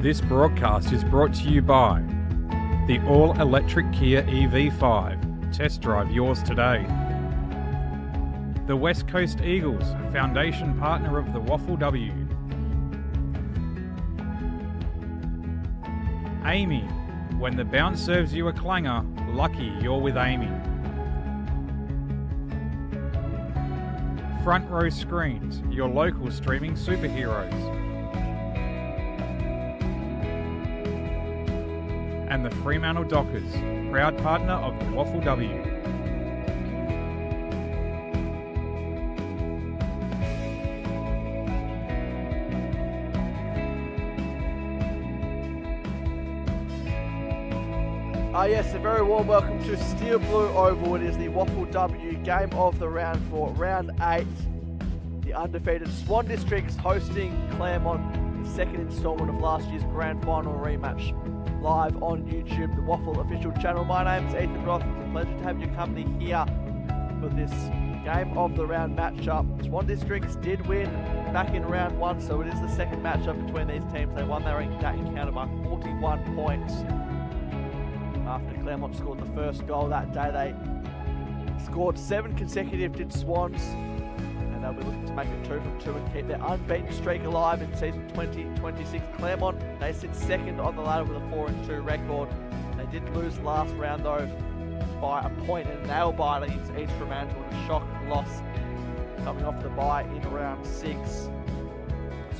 This broadcast is brought to you by the all-electric Kia EV5. Test drive yours today. The West Coast Eagles, foundation partner of the WAFLW. Amy, when the bounce serves you a clanger, lucky you're with Amy. Front Row Screens, your local streaming superheroes. And the Fremantle Dockers, proud partner of the WAFLW. Yes, a very warm welcome to Steel Blue Oval. It is the WAFLW game of the round for round 8. The undefeated Swan Districts hosting Claremont, the second instalment of last year's grand final rematch. Live on YouTube, the Waffle official channel. My name's Ethan Roth. It's a pleasure to have your company here for this game of the round matchup. Swan Districts did win back in round 1, so it is the second matchup between these teams. They won that encounter by 41 points. After Claremont scored the first goal that day, they scored 7 consecutive, did Swans, and they'll be looking to make it 2 from 2 and keep their unbeaten streak alive in season 2026. Claremont, they sit second on the ladder with a 4-2 record. They did lose last round though by a point and a nail bite against East Fremantle in a shock loss coming off the bye in round 6.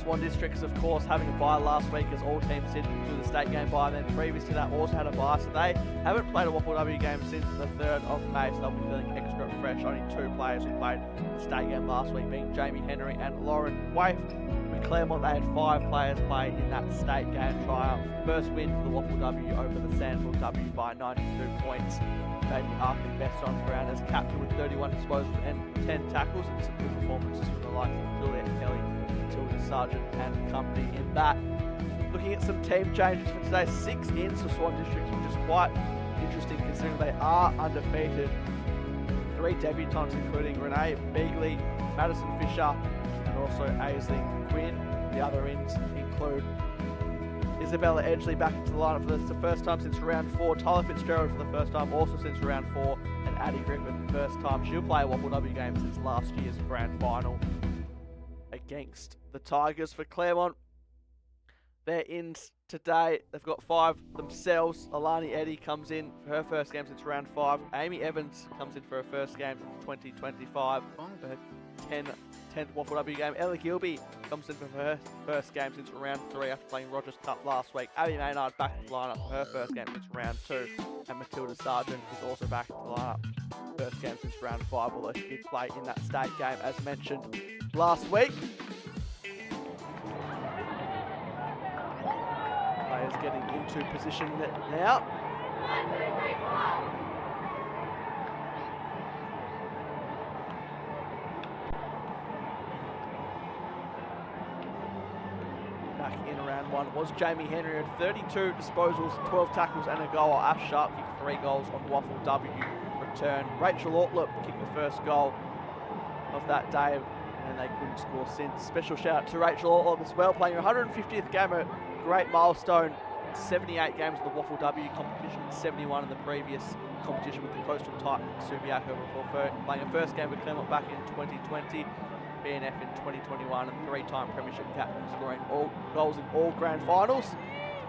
Swan Districts, of course, having a bye last week as all teams did do the state game bye, and then previous to that also had a bye, so they haven't played a WAFLW game since the 3rd of May, so they'll be feeling extra fresh. Only 2 players who played the state game last week, being Jamie Henry and Lauren Waif. With Claremont, they had 5 players play in that state game triumph. First win for the WAFLW over the Sandville W by 92 points. Jamie Harkin best on ground as captain with 31 disposals and 10 tackles, and some good performances from the likes of Juliet Kelly, Matilda Sargent and company in that. Looking at some team changes for today, 6 ins for Swan Districts, which is quite interesting considering they are undefeated. 3 debutants including Renee Beagley, Madison Fisher and also Aisley Quinn. The other ins include Isabella Edgley back into the lineup for the first time since round 4, Tyler Fitzgerald for the first time also since round 4, and Addie Griffin first time. She'll play a WAFLW game since last year's grand final against the Tigers. For Claremont, they're in today. They've got 5 themselves. Alani Eddy comes in for her first game since round 5. Amy Evans comes in for her first game since 2025. For her 10th WAFLW game. Ella Gilby comes in for her first game since round 3 after playing Rogers Cup last week. Abby Maynard back in the lineup for her first game since round 2. And Matilda Sargent is also back in the lineup. First game since round 5, although she did play in that state game as mentioned last week. Players getting into position now. Back in round 1 was Jamie Henry at 32 disposals, 12 tackles and a goal. Ash Sharp kicked 3 goals on WAFLW return. Rachel Ortlip kicked the first goal of that day, and they couldn't score since. Special shout out to Rachel Ortlip as well, playing her 150th game, a great milestone. 78 games in the WAFLW competition, 71 in the previous competition with the Coastal Titans Subiaco before playing her first game with Claremont back in 2020, BNF in 2021, and 3-time premiership captain, scoring all goals in all grand finals.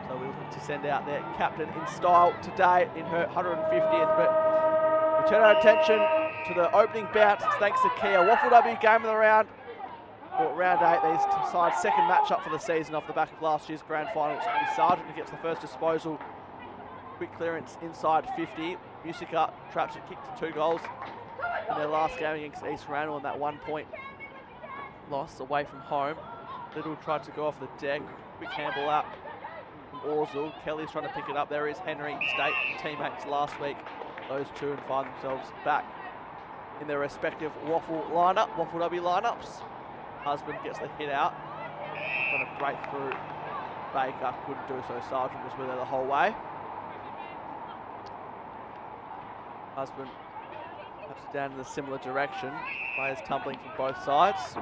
So we're looking to send out their captain in style today in her 150th. But we turn our attention to the opening bounce. It's thanks to Kia. WAFLW game of the round. For round 8, these sides' second matchup for the season off the back of last year's grand final. It's going to be Sargent who gets the first disposal. Quick clearance inside 50. Musica traps it, kicked 2 goals in their last game against East Fremantle on that 1-point loss away from home. Little tried to go off the deck. Quick handball out from Orzel. Kelly's trying to pick it up. There is Henry, state teammates last week. Those two and find themselves back in their respective WAFLW lineups. Husband gets the hit out. Trying to break through. Baker couldn't do so. Sargent was with her the whole way. Husband taps it down in a similar direction. Players tumbling from both sides.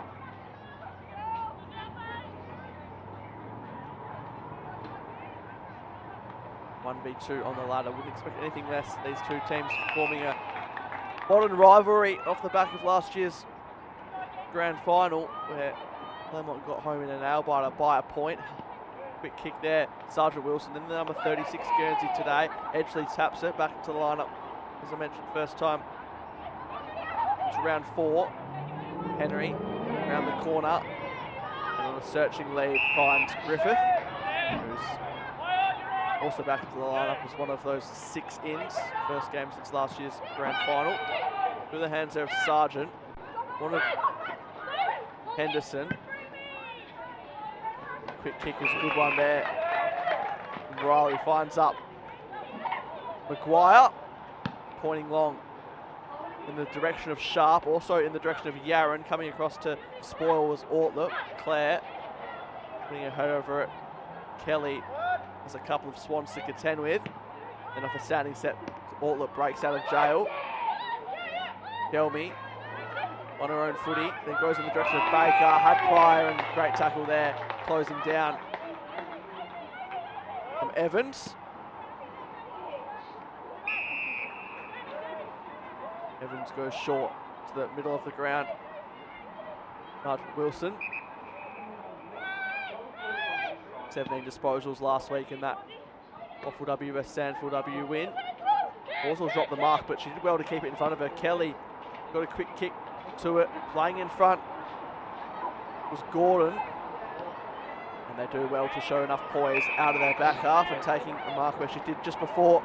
1v2 on the ladder. Wouldn't expect anything less. These two teams forming a modern rivalry off the back of last year's grand final, where Claremont got home in an nail-biter by a point. Quick kick there, Sergeant Wilson, then the number 36 Guernsey today. Edgley taps it back into the lineup. As I mentioned, first time it's round 4. Henry around the corner, and on a searching lead finds Griffith, who's also back into the lineup as one of those 6 ins. First game since last year's grand final. Through the hands there of Sargent. One of Henderson. Quick kick is a good one there. And Riley finds up Maguire, pointing long in the direction of Sharp, also in the direction of Yaron. Coming across to spoil was Ortlip. Claire putting her head over it. Kelly has a couple of Swans to contend with. And off a standing set, Ortlip breaks out of jail. Delmy on her own footy, then goes in the direction of Baker. Had prior and great tackle there, closing down from Evans. Evans goes short to the middle of the ground. Sergeant Wilson. 17 disposals last week in that WAFLW vs Sandfield W win. Also dropped the mark, but she did well to keep it in front of her. Kelly got a quick kick to it. Playing in front was Gordon. And they do well to show enough poise out of their back half and taking the mark where she did just before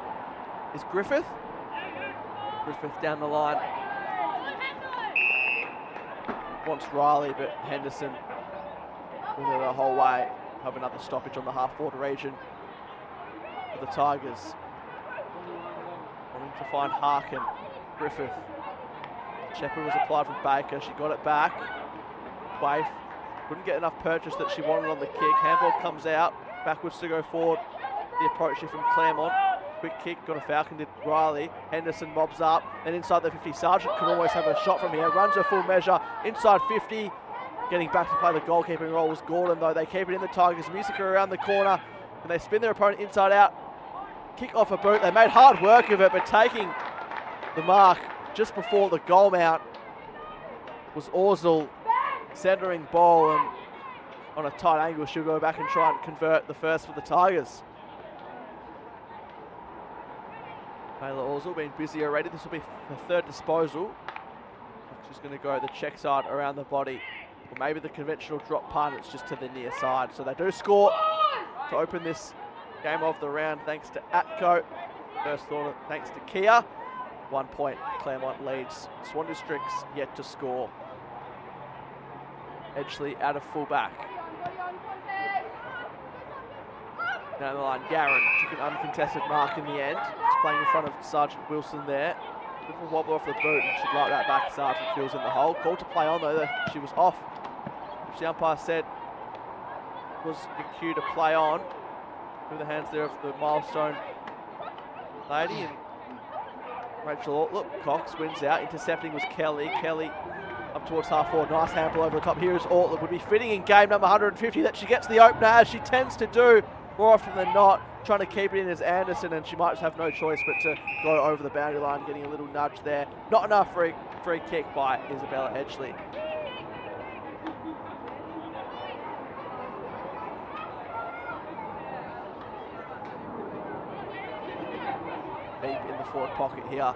is Griffith. Griffith down the line. Wants Riley, but Henderson with her the whole way. Have another stoppage on the half-forward region for the Tigers. Wanting to find Harkin. Griffith. Shepherd was applied from Baker. She got it back. Waif couldn't get enough purchase that she wanted on the kick. Handball comes out. Backwards to go forward. The approach here from Claremont. Quick kick, got a Falcon to Riley. Henderson mobs up, and inside the 50, Sargent can always have a shot from here. Runs her full measure, inside 50. Getting back to play the goalkeeping role was Gordon, though. They keep it in the Tigers. Music around the corner, and they spin their opponent inside out. Kick off a boot. They made hard work of it, but taking the mark just before the goal mount was Orzel. Centering ball, and on a tight angle, she'll go back and try and convert the first for the Tigers. Taylor Orzel being busy already. This will be her third disposal. She's going to go the check side around the body, or maybe the conventional drop punt. It's just to the near side. So they do score to open this game of the round, thanks to ATCO. First thought, thanks to Kia. 1 point, Claremont leads. Swan Districts yet to score. Edgley out of fullback. Down the line, Yaron took an uncontested mark in the end. Just playing in front of Sergeant Wilson there. Little wobble off the boot, and she'd like that back. Sergeant feels in the hole. Called to play on though, that she was off. Which the umpire said was the cue to play on. Through the hands there of the milestone lady, and Rachel Ortlip. Cox wins out. Intercepting was Kelly. Kelly up towards half forward. Nice handball over the top. Here is Ortlip. Would be fitting in game number 150 that she gets the opener, as she tends to do more often than not. Trying to keep it in as Anderson, and she might just have no choice but to go over the boundary line, getting a little nudge there. Not enough for a free kick by Isabella Edgley. Deep in the forward pocket here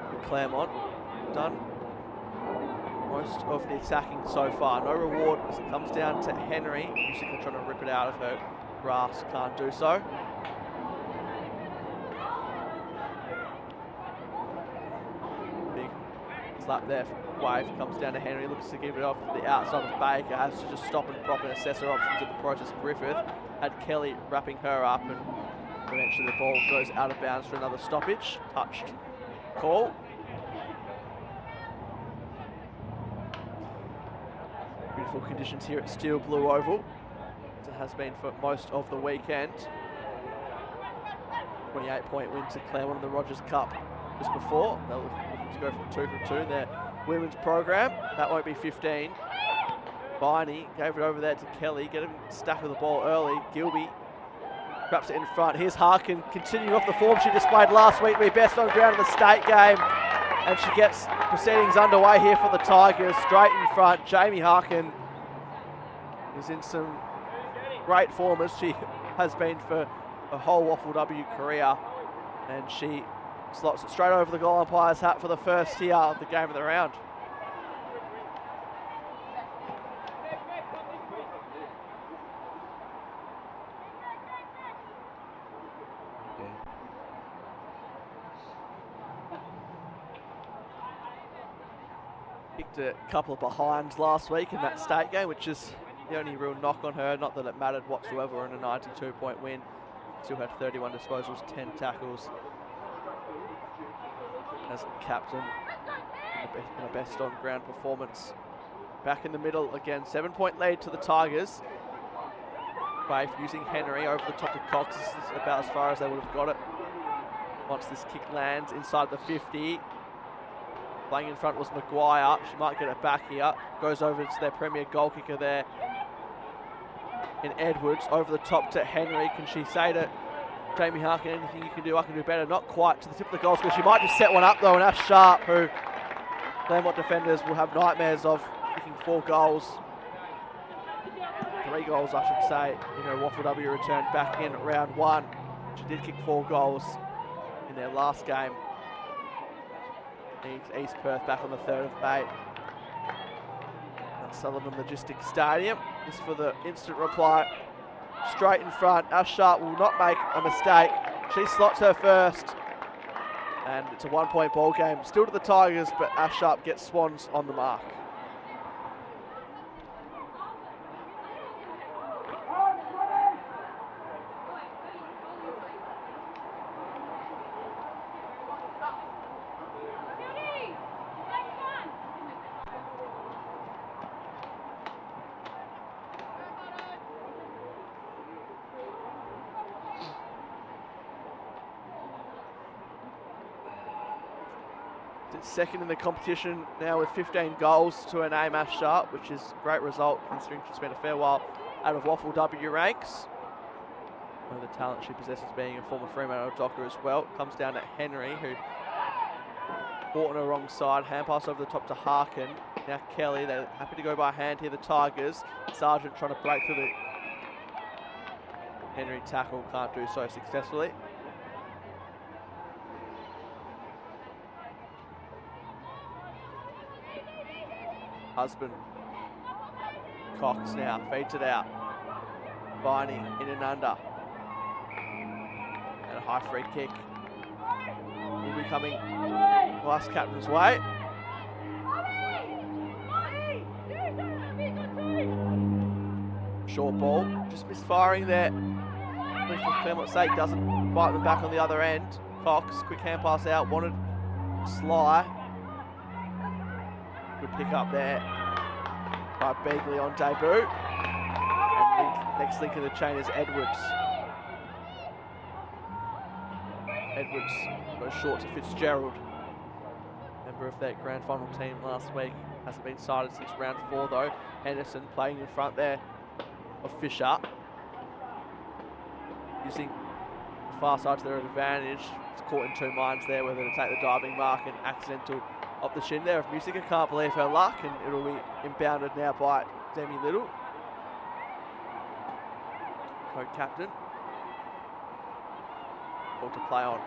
for Claremont. Done most of the attacking so far. No reward as it comes down to Henry. Musica trying to rip it out of her grasp, can't do so. Big slap there from Wave, comes down to Henry, looks to give it off to the outside of Baker, has to just stop and prop and assess her options in the process. Griffith had Kelly wrapping her up, and eventually the ball goes out of bounds for another stoppage. Touched call. Beautiful conditions here at Steel Blue Oval, as it has been for most of the weekend. 28-point win to Claremont in the Rogers Cup just before. They're looking to go from 2 from 2 in their women's program. That won't be 15. Viney gave it over there to Kelly, get him stack of the ball early. Gilby Traps it in front. Here's Harkin continuing off the form she displayed last week. Best on ground in the state game. And she gets proceedings underway here for the Tigers. Straight in front. Jamie Harkin is in some great form as she has been for a whole WAFLW career. And she slots it straight over the goal umpire's hat for the first here of the game of the round. Picked a couple of behinds last week in that state game, which is the only real knock on her. Not that it mattered whatsoever in a 92-point win. Still had 31 disposals, 10 tackles. As captain in a best on-ground performance. Back in the middle again, 7-point lead to the Tigers. Wave using Henry over the top of Cox. This is about as far as they would have got it. Once this kick lands inside the 50. Playing in front was Maguire. She might get it back here. Goes over to their premier goal kicker there in Edwards. Over the top to Henry. Can she say to Jamie Harkin, anything you can do, I can do better? Not quite to the tip of the goal score. She might just set one up though, and Ash Sharp, who Claremont defenders will have nightmares of, kicking 4 goals. 3 goals, I should say, in her WAFLW return back in round 1. She did kick 4 goals in their last game. East Perth back on the 3rd of May at Sullivan Logistics Stadium. This for the instant reply. Straight in front. Ash Sharp will not make a mistake. She slots her first. And it's a 1-point ball game. Still to the Tigers, but Ash Sharp gets Swans on the mark. Second in the competition now with 15 goals to her name, Ash Sharp, which is a great result considering she spent a fair while out of WAFLW ranks. One of the talent she possesses being a former Fremantle Docker as well. Comes down to Henry, who caught on her wrong side. Hand pass over the top to Harkin. Now Kelly, they're happy to go by hand here, the Tigers. Sargent trying to break through the Henry tackle, can't do so successfully. Husband. Cox now, feeds it out. Viney in and under. And a high free kick. Will be coming last captain's way. Short ball, just misfiring there. For Claremont sake, doesn't bite them back on the other end. Cox, quick hand pass out, wanted Sly. Good pick up there by Begley on debut. And next link in the chain is Edwards. Edwards goes short to Fitzgerald. Member of that grand final team last week. Hasn't been sighted since round 4 though. Henderson playing in front there of Fisher. Using the far side to their advantage. It's caught in 2 minds there whether to take the diving mark and accidental off the shin there of Music. I can't believe her luck, and it'll be inbounded now by Demi Little, co-captain. Ball to play on.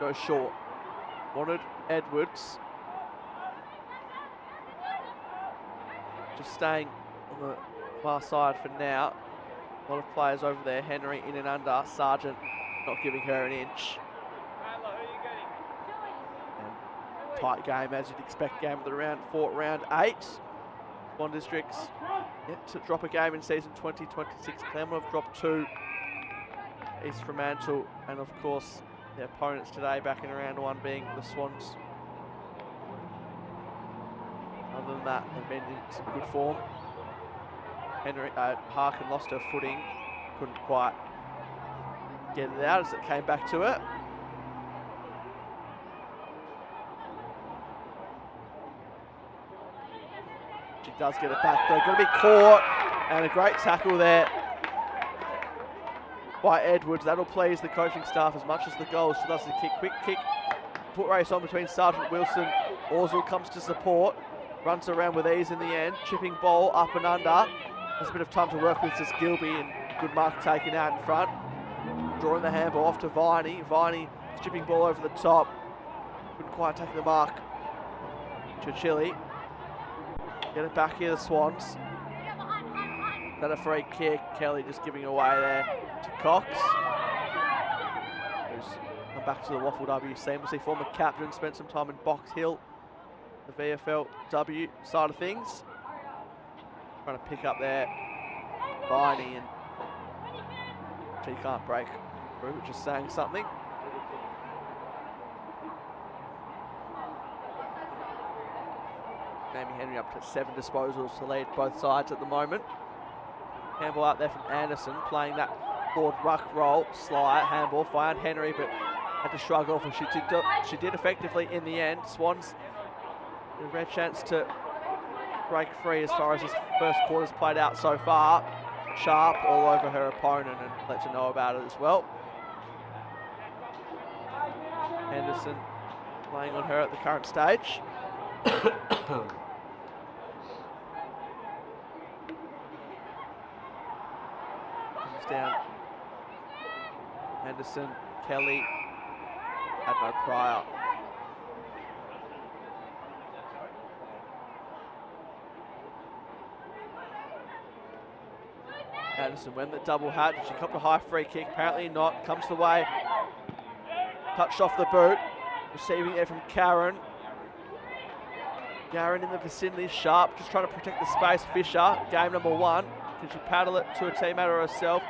Goes short. Wanted Edwards. Just staying on the far side for now. A lot of players over there. Henry in and under. Sargent not giving her an inch. Tight game as you'd expect, game of the round for round 8. Swan Districts yet to drop a game in season 2026. Claremont have dropped 2. East Fremantle, and of course their opponents today back in round 1 being the Swans. Other than that, they've been in some good form. Harkin lost her footing, couldn't quite get it out as it came back to it. She does get it back though, going to be caught, and a great tackle there by Edwards. That'll please the coaching staff as much as the goals. She does the kick, quick kick. Foot race on between Sergeant Wilson. Orzul comes to support. Runs around with ease in the end. Chipping ball up and under. There's a bit of time to work with just Gilby, and good mark taken out in front. Drawing the handball off to Viney. Viney chipping ball over the top. Couldn't quite take the mark. Chichili. Get it back here, the Swans. That a free kick. Kelly just giving away there to Cox. Who's come back to the WAFLW seamlessly. Former captain, spent some time in Box Hill, the VFLW side of things. Trying to pick up there Viney, and she can't break through, which is saying something. Amy Henry up to 7 disposals to lead both sides at the moment. Handball out there from Anderson, playing that forward ruck role. Sly, handball, found Henry, but had to shrug off, and she did effectively in the end. Swans a rare chance to break free as far as this first quarter's played out so far. Sharp all over her opponent and lets her know about it as well. Henderson playing on her at the current stage. Comes down. Henderson, Kelly, had no prior. Anderson went the double hat. She copped a high free kick. Apparently not. Comes the way. Touched off the boot. Receiving it from Karen. Garen in the vicinity. Sharp just trying to protect the space. Fisher, game number 1. Can she paddle it to a teammate or herself?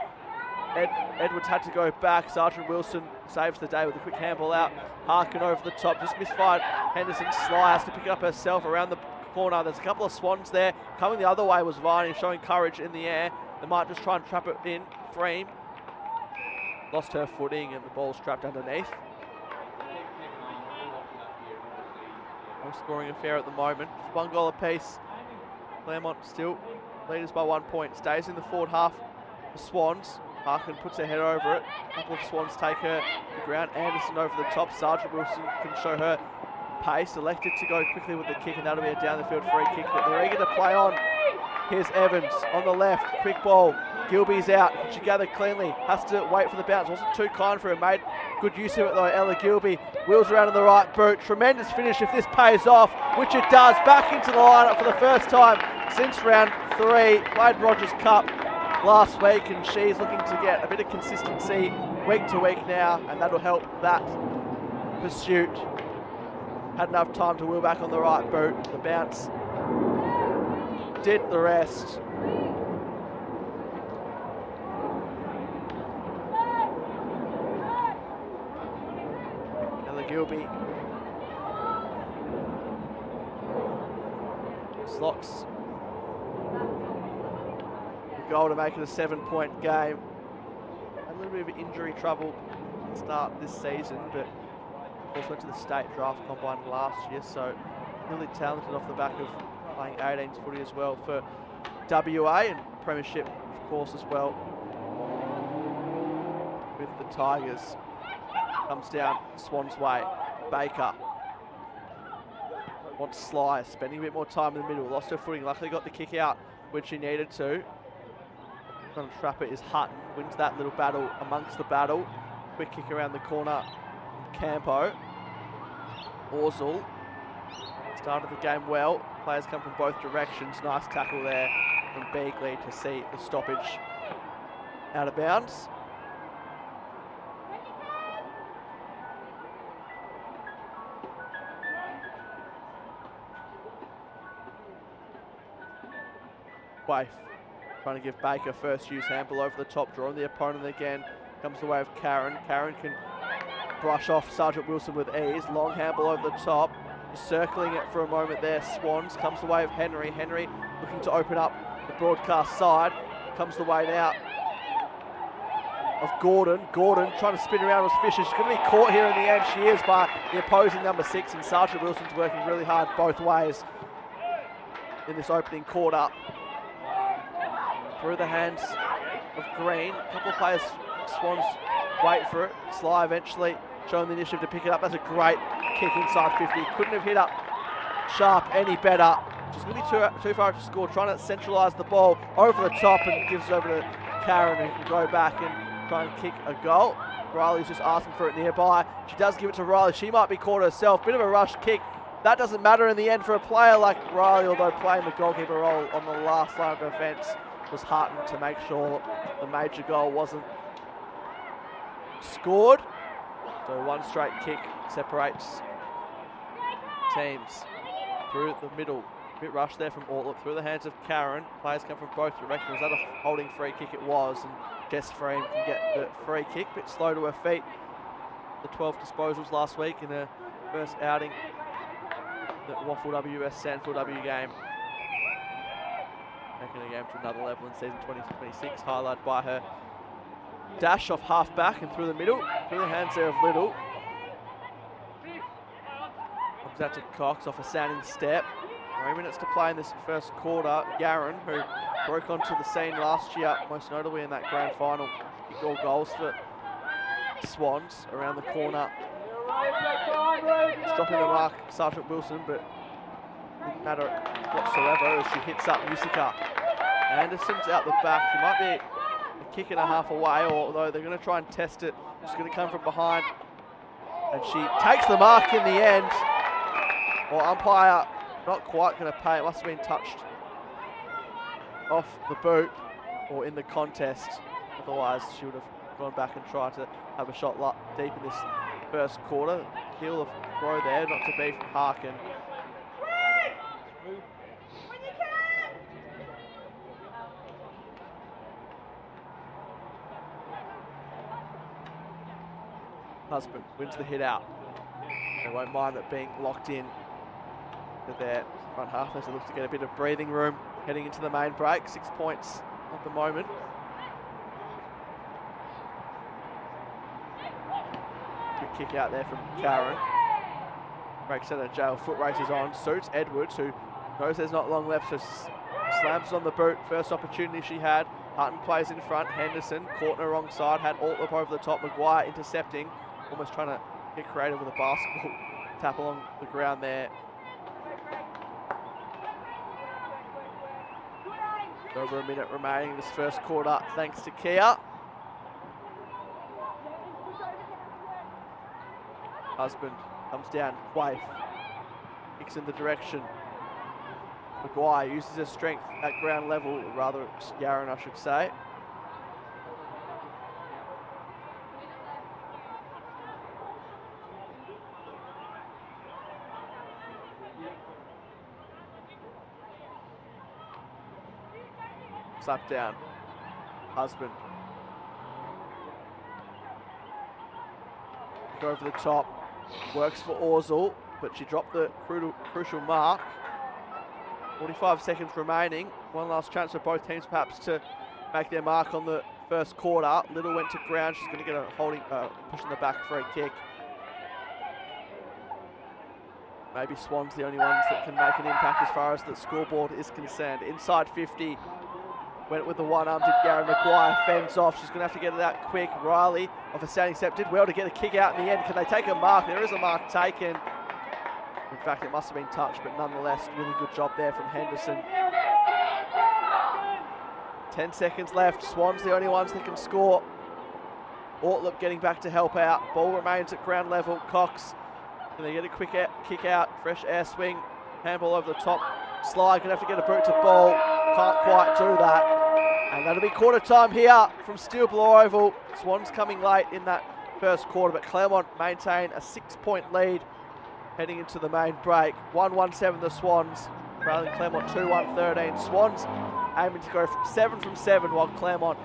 Edwards had to go back. Sergeant Wilson saves the day with a quick handball out. Harkin over the top. Just misfired. Henderson Sly has to pick it up herself around the corner. There's a couple of Swans there. Coming the other way was Viney, showing courage in the air. They might just try and trap it in. Frame lost her footing and the ball's trapped underneath. No scoring affair at the moment. Just 1 goal apiece. Claremont still leaders by 1 point. Stays in the forward half. The Swans. Harkin puts her head over it. A couple of Swans take her to the ground. Anderson over the top. Sergeant Wilson can show her pace. Elected to go quickly with the kick, and that'll be a down the field free kick. But they're eager to play on. Here's Evans on the left. Quick ball. Gilby's out. She gathered cleanly. Has to wait for the bounce. Wasn't too kind for her, mate. Good use of it though. Ella Gilby wheels around on the right boot. Tremendous finish if this pays off, which it does. Back into the lineup for the first time since round 3. Played Rogers Cup last week, and she's looking to get a bit of consistency week to week now, and that'll help that pursuit. Had enough time to wheel back on the right boot. The bounce did the rest. Ella Gilby slots the goal to make it a 7-point game. A little bit of injury trouble to start this season, but also went to the state draft combine last year, so really talented off the back of playing 18s footy as well for WA, and premiership of course as well with the Tigers. Comes down Swan's way. Baker wants Sly, spending a bit more time in the middle. Lost her footing, luckily got the kick out when she needed to. Trying to trap it is Hutton. Wins that little battle amongst the battle. Quick kick around the corner from Campo. Orzul started the game well. Players come from both directions. Nice tackle there from Beagley to see the stoppage out of bounds. Waif trying to give Baker first use, handball over the top, drawing the opponent again. Comes the way of Karen. Karen can brush off Sergeant Wilson with ease. Long handball over the top. Just circling it for a moment there. Swans comes the way of Henry. Henry looking to open up the broadcast side. Comes the way now of Gordon. Gordon trying to spin around with Fisher. She's going to be caught here in the end. She is by the opposing number 6, and Sergeant Wilson's working really hard both ways in this opening quarter. Through the hands of Green. A couple of players Swans wait for it. Sly eventually showing the initiative to pick it up. That's a great kick inside 50. Couldn't have hit up Sharp any better. Just going to be too far to score. Trying to centralise the ball over the top and gives it over to Karen, who can go back and try and kick a goal. Riley's just asking for it nearby. She does give it to Riley. She might be caught herself. Bit of a rush kick. That doesn't matter in the end for a player like Riley, although playing the goalkeeper role on the last line of defence was heartened to make sure the major goal wasn't scored. So one straight kick separates teams through the middle. A bit rushed there from Ortlip through the hands of Karen. Players come from both directions. Was that a holding free kick? It was, and Jess Freem can get the free kick. Bit slow to her feet. The 12 disposals last week in her first outing. The WAFLW vs SANFLW game. Taking the game to another level in season 2026, highlighted by her dash off half back and through the middle, through the hands there of Little. Comes out to Cox off a standing step. 3 minutes to play in this first quarter. Yaren, who broke onto the scene last year, most notably in that grand final, kicked all goals for Swans around the corner. It's dropping the mark, Sergeant Wilson, but didn't matter whatsoever as she hits up Musica. Anderson's out the back. She might be a kick and a half away, although they're going to try and test it. She's going to come from behind. And she takes the mark in the end. Well, umpire not quite going to pay. It must have been touched off the boot or in the contest. Otherwise, she would have gone back and tried to have a shot deep in this first quarter. Heel of throw there, not to be from Harkin. Husband wins the hit out. They won't mind it being locked in to their front half as they look to get a bit of breathing room heading into the main break. 6 points at the moment. Good kick out there from Karen. Breaks out of jail, foot races on. Suits Edwards, who knows there's not long left, so slams on the boot. First opportunity she had. Hutton plays in front. Henderson caught on the wrong side, had Ortlip over the top. Maguire intercepting, almost trying to get creative with a basketball tap along the ground there. Over a minute remaining in this first quarter, thanks to Kia. Husband comes down, Quaife kicks in the direction. Maguire uses his strength at ground level, rather Yaren I should say. Slap down, Husband. Go over the top, works for Orzul, but she dropped the crucial mark. 45 seconds remaining. One last chance for both teams perhaps to make their mark on the first quarter. Little went to ground. She's going to get a holding, pushing the back free kick. Maybe Swan's the only ones that can make an impact as far as the scoreboard is concerned. Inside 50. Went with the one-armed Gary Maguire, fends off. She's going to have to get it out quick. Riley off a standing step did well to get a kick out in the end. Can they take a mark? There is a mark taken. In fact, it must have been touched, but nonetheless, really good job there from Henderson. 10 seconds left. Swans the only ones that can score. Ortlip getting back to help out. Ball remains at ground level. Cox, can they get a quick kick out? Fresh air swing. Handball over the top. Sly going to have to get a boot to ball. Can't quite do that. And that'll be quarter time here from Steel Blue Oval. Swans coming late in that first quarter, but Claremont maintain a 6-point lead heading into the main break. 1-1-7 the Swans, rather than Claremont 2-1-13. Swans aiming to go from 7 while Claremont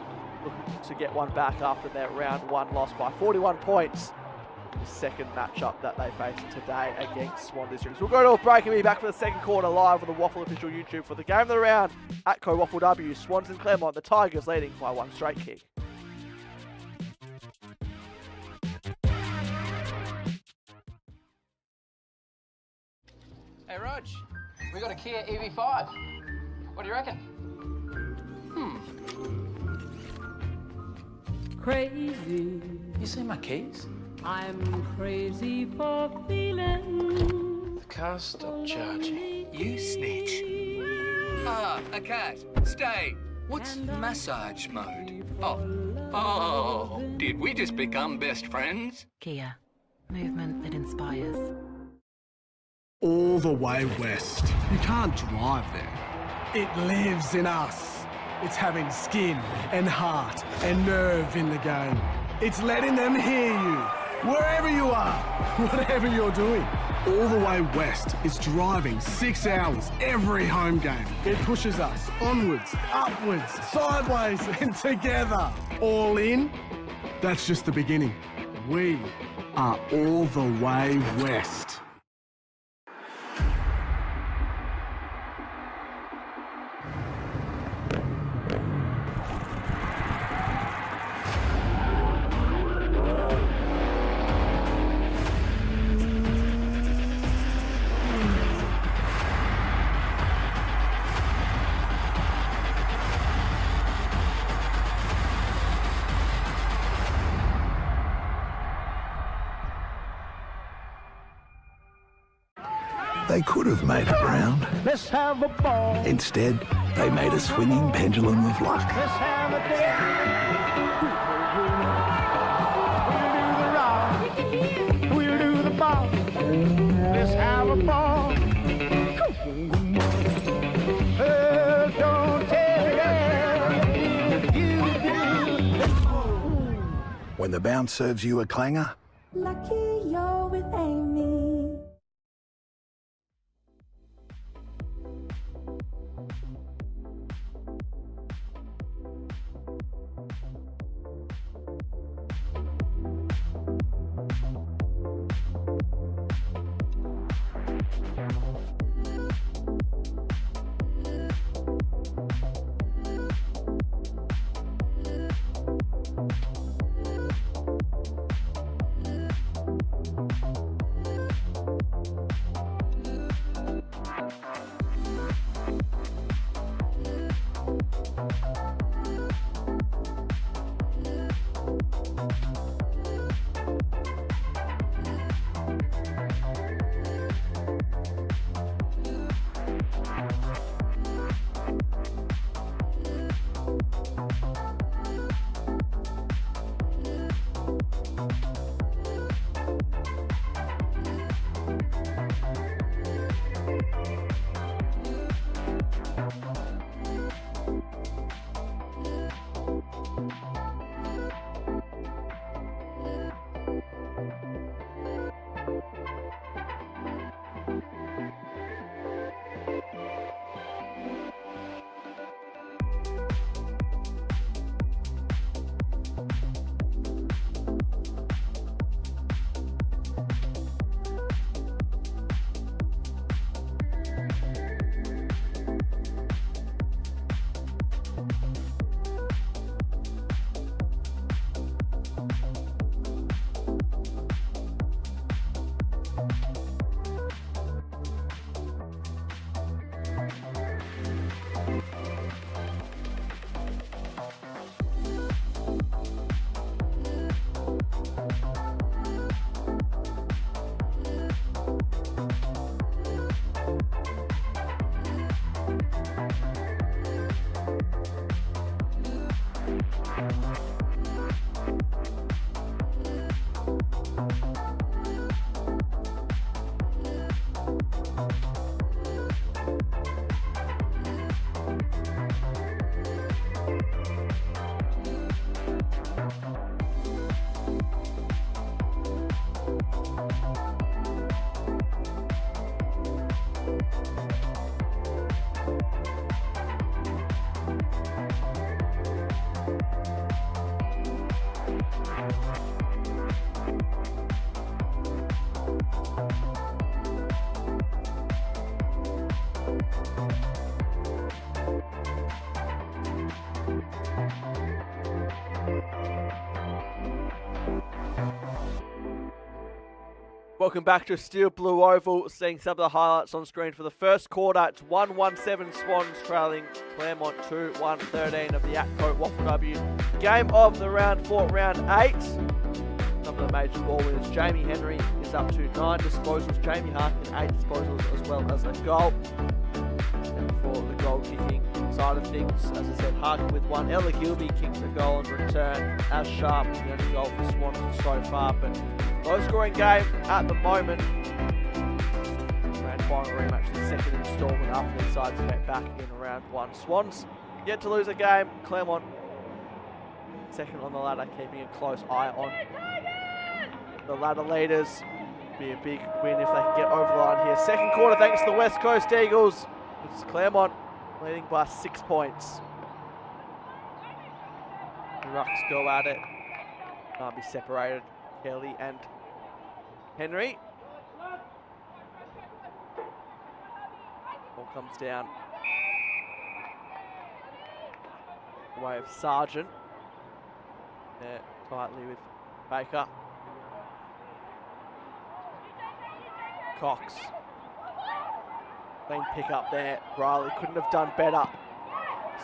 looking to get one back after their round one loss by 41 points. The second matchup that they face today against Swan Districts. We'll go to a break and be back for the second quarter live on the Waffle official YouTube for the game of the round. ATCO WAFLW, Swans and Claremont, the Tigers leading by one straight kick. Hey Rog, we got a Kia EV5. What do you reckon? Crazy. You see my keys? I'm crazy for feeling. The car stopped charging. You snitch. Ah, a cat. Stay. What's massage mode? Oh, did we just become best friends? Kia, movement that inspires. All the way west. You can't drive there. It lives in us. It's having skin and heart and nerve in the game. It's letting them hear you, wherever you are, whatever you're doing. All the way west is driving 6 hours every home game. It pushes us onwards, upwards, sideways and together. All in, that's just the beginning. We are all the way west. They could have made it round. Let's have a ball. Instead, they made a swinging pendulum of luck. Let's have a day. We'll do the rock. We'll do the ball. Let's have a ball. Oh, don't tell them you do. When the bounce serves you a clanger, Lucky you're with Amy. Welcome back to Steel Blue Oval, seeing some of the highlights on screen for the first quarter. It's 1-1-7 Swans trailing Claremont 2-1-13 of the ATCO WAFLW. Game of the round 4, round 8. Some of the major ball winners. Jamie Henry is up to 9 disposals. Jamie Harkin 8 disposals as well as a goal. And for the goal kicking side of things, as I said, Harkin with 1. Ella Gilby kicked the goal in return. As Sharp, the only goal for Swan so far, but low scoring game at the moment. Grand final rematch, the second instalment after these sides met back in round 1. Swans yet to lose a game. Claremont second on the ladder, keeping a close eye on the ladder leaders. Be a big win if they can get over the line here. Second quarter, thanks to the West Coast Eagles. It's Claremont leading by 6 points. The Rucks go at it. Can't be separated. Kelly and Henry. Ball comes down. Away of Sargent. There tightly with Baker. Cox. Clean pick up there. Riley couldn't have done better.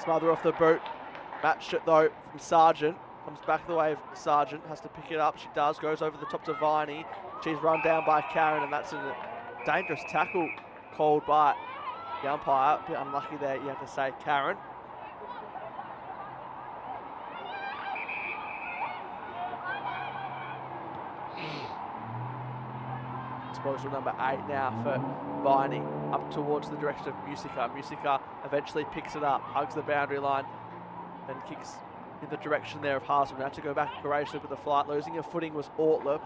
Smother off the boot. Matched it though from Sargent. Comes back the way of Sargent, has to pick it up. She does, goes over the top to Viney. She's run down by Karen, and that's a dangerous tackle called by the umpire. A bit unlucky there, you have to say, Karen. Disposal number 8 now for Viney, up towards the direction of Musica. Musica eventually picks it up, hugs the boundary line, and kicks in the direction there of Harsman. Had to go back courageously with the flight. Losing her footing was Ortlip.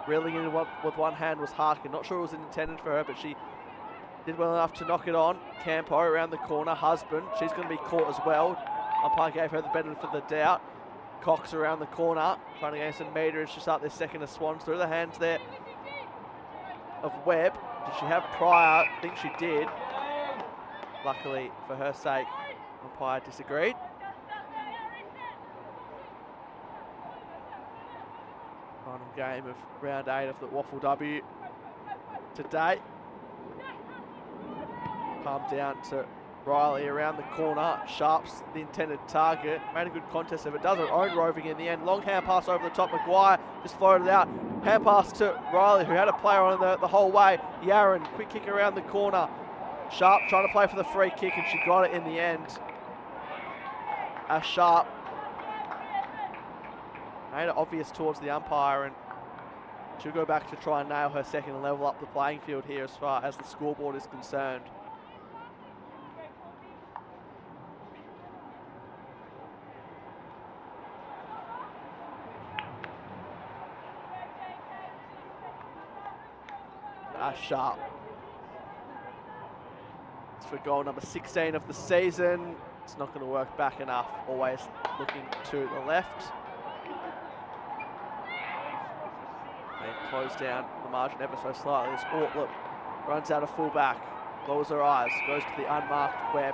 Reeling in with one hand was Harkin. Not sure it was intended for her, but she did well enough to knock it on. Campo around the corner. Husband, she's going to be caught as well. Umpire gave her the benefit of the doubt. Cox around the corner, trying to gain some meterage to start this second of Swans. Through the hands there of Webb. Did she have prior? I think she did. Luckily for her sake, umpire disagreed. Final game of round 8 of the WAFLW today. Palm down to Riley around the corner. Sharp's the intended target. Made a good contest of it. Does her own roving in the end. Long hand pass over the top. Maguire just floated out. Hand pass to Riley, who had a player on the whole way. Yaron, quick kick around the corner. Sharp trying to play for the free kick, and she got it in the end. As Sharp made it obvious towards the umpire, and she'll go back to try and nail her second and level up the playing field here as far as the scoreboard is concerned. Sharp. It's for goal number 16 of the season. It's not going to work back enough. Always looking to the left. They close down the margin ever so slightly as Ortlip runs out of fullback, lowers her eyes, goes to the unmarked Webb.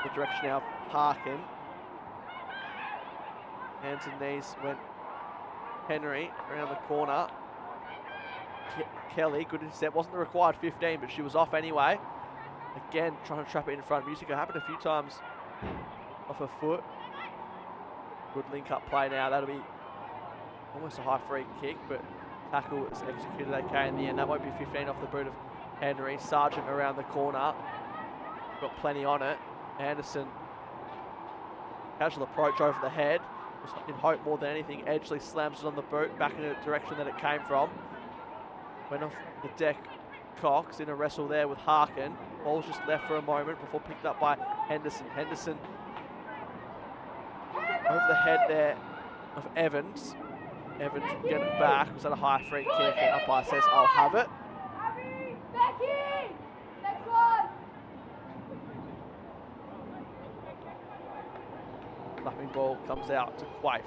The direction now of Harkin. Hands and knees went Henry around the corner. Kelly, good intercept. Wasn't the required 15, but she was off anyway. Again, trying to trap it in front. Musica happened a few times off her foot. Good link-up play now. That'll be almost a high free kick, but tackle was executed okay in the end. That won't be 15 off the boot of Henry. Sargent around the corner. Got plenty on it. Anderson, casual approach over the head. In hope more than anything, Edgley slams it on the boot, back in the direction that it came from. Went off the deck, Cox in a wrestle there with Harkin. Ball's just left for a moment before picked up by Henderson. Henderson over the head there of Evans. Evans can get it back. Was that a high free kick? And umpire says, I'll have it. Flapping ball comes out to Quaife.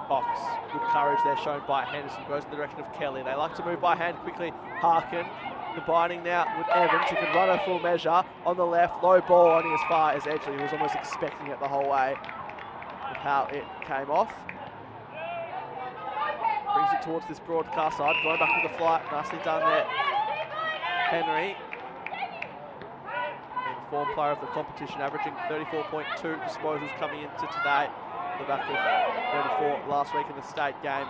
Cox, good courage there shown by Henderson, goes in the direction of Kelly. They like to move by hand quickly. Harkin combining now with Evans, who can run a full measure on the left. Low ball only as far as Edgley, who was almost expecting it the whole way with how it came off. Brings it towards this broadcast side. Going back with the flight. Nicely done there. Henry. Being the form player of the competition, averaging 34.2 disposals coming into today. The back of 34 last week in the state game.